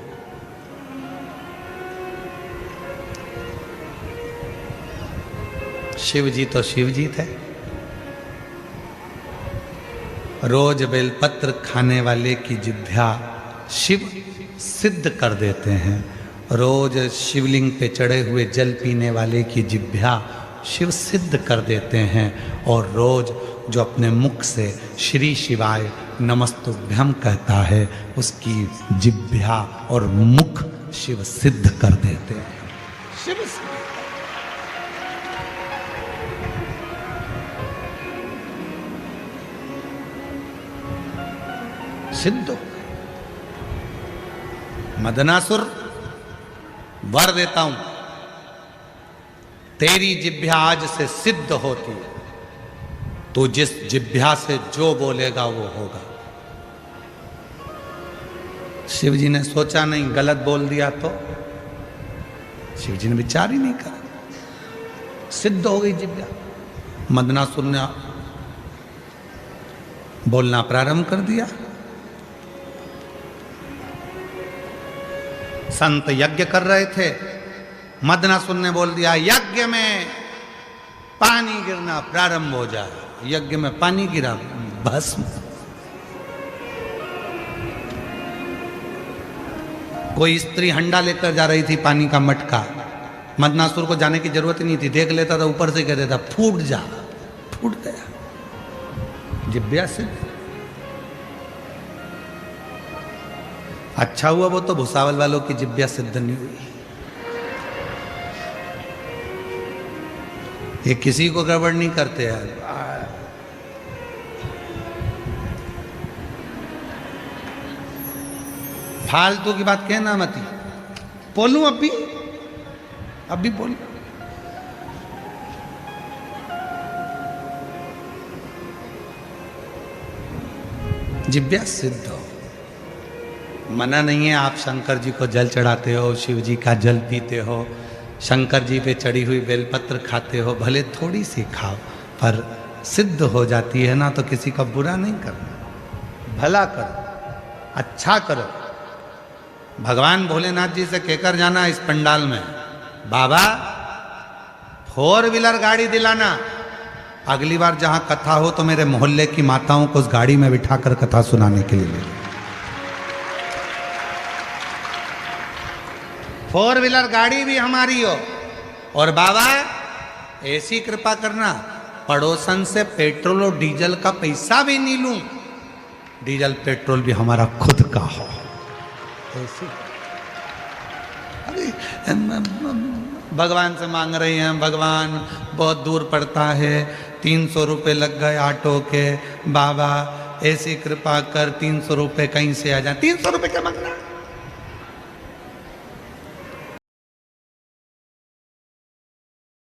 शिव जी तो शिव जी थे। रोज बेलपत्र खाने वाले की जिह्वा शिव सिद्ध कर देते हैं। रोज शिवलिंग पे चढ़े हुए जल पीने वाले की जिह्वा शिव सिद्ध कर देते हैं। और रोज जो अपने मुख से श्री शिवाय नमस्तुभ्यम कहता है, उसकी जिह्वा और मुख शिव सिद्ध कर देते हैं। शिव सिद्ध। मदनासुर वर देता हूं, तेरी जिह्वा आज से सिद्ध होती है, तो जिस जिह्वा से जो बोलेगा वो होगा। शिव जी ने सोचा नहीं गलत बोल दिया तो, शिव जी ने विचार ही नहीं करा, सिद्ध हो गई जिह्वा। मदनासुर ने बोलना प्रारंभ कर दिया। संत यज्ञ कर रहे थे, मदनासुर ने बोल दिया यज्ञ में पानी गिरना प्रारंभ हो जाए। यज्ञ में पानी गिरा, भस्म। कोई स्त्री हंडा लेकर जा रही थी, पानी का मटका। मदनासुर को जाने की जरूरत ही नहीं थी, देख लेता था, ऊपर से कह देता फूट जा, फूट गया। जिह्वा से अच्छा हुआ वो तो भुसावल वालों की जिह्वा सिद्ध नहीं हुई। ये किसी को गड़बड़ नहीं करते यार। फालतू की बात कहना मती। बोलूं अभी बोलूं। जिह्वा सिद्ध हो। मना नहीं है, आप शंकर जी को जल चढ़ाते हो, शिव जी का जल पीते हो, शंकर जी पे चढ़ी हुई बेलपत्र खाते हो, भले थोड़ी सी खाओ, पर सिद्ध हो जाती है ना, तो किसी का बुरा नहीं करना, भला करो, अच्छा करो। भगवान भोलेनाथ जी से कहकर जाना इस पंडाल में, बाबा 4 व्हीलर गाड़ी दिलाना, अगली बार जहां कथा हो तो मेरे मोहल्ले की माताओं को उस गाड़ी में बिठाकर कथा सुनाने के लिए ले। 4 व्हीलर गाड़ी भी हमारी हो। और बाबा ऐसी कृपा करना, पड़ोसन से पेट्रोल और डीजल का पैसा भी नहीं लूं, डीजल पेट्रोल भी हमारा खुद का हो। ऐसी अरे भगवान से मांग रही हैं, भगवान बहुत दूर पड़ता है, 300 रुपये लग गए ऑटो के, बाबा ऐसी कृपा कर 300 रुपये कहीं से आ जाए। 300 रुपये क्या मांगना,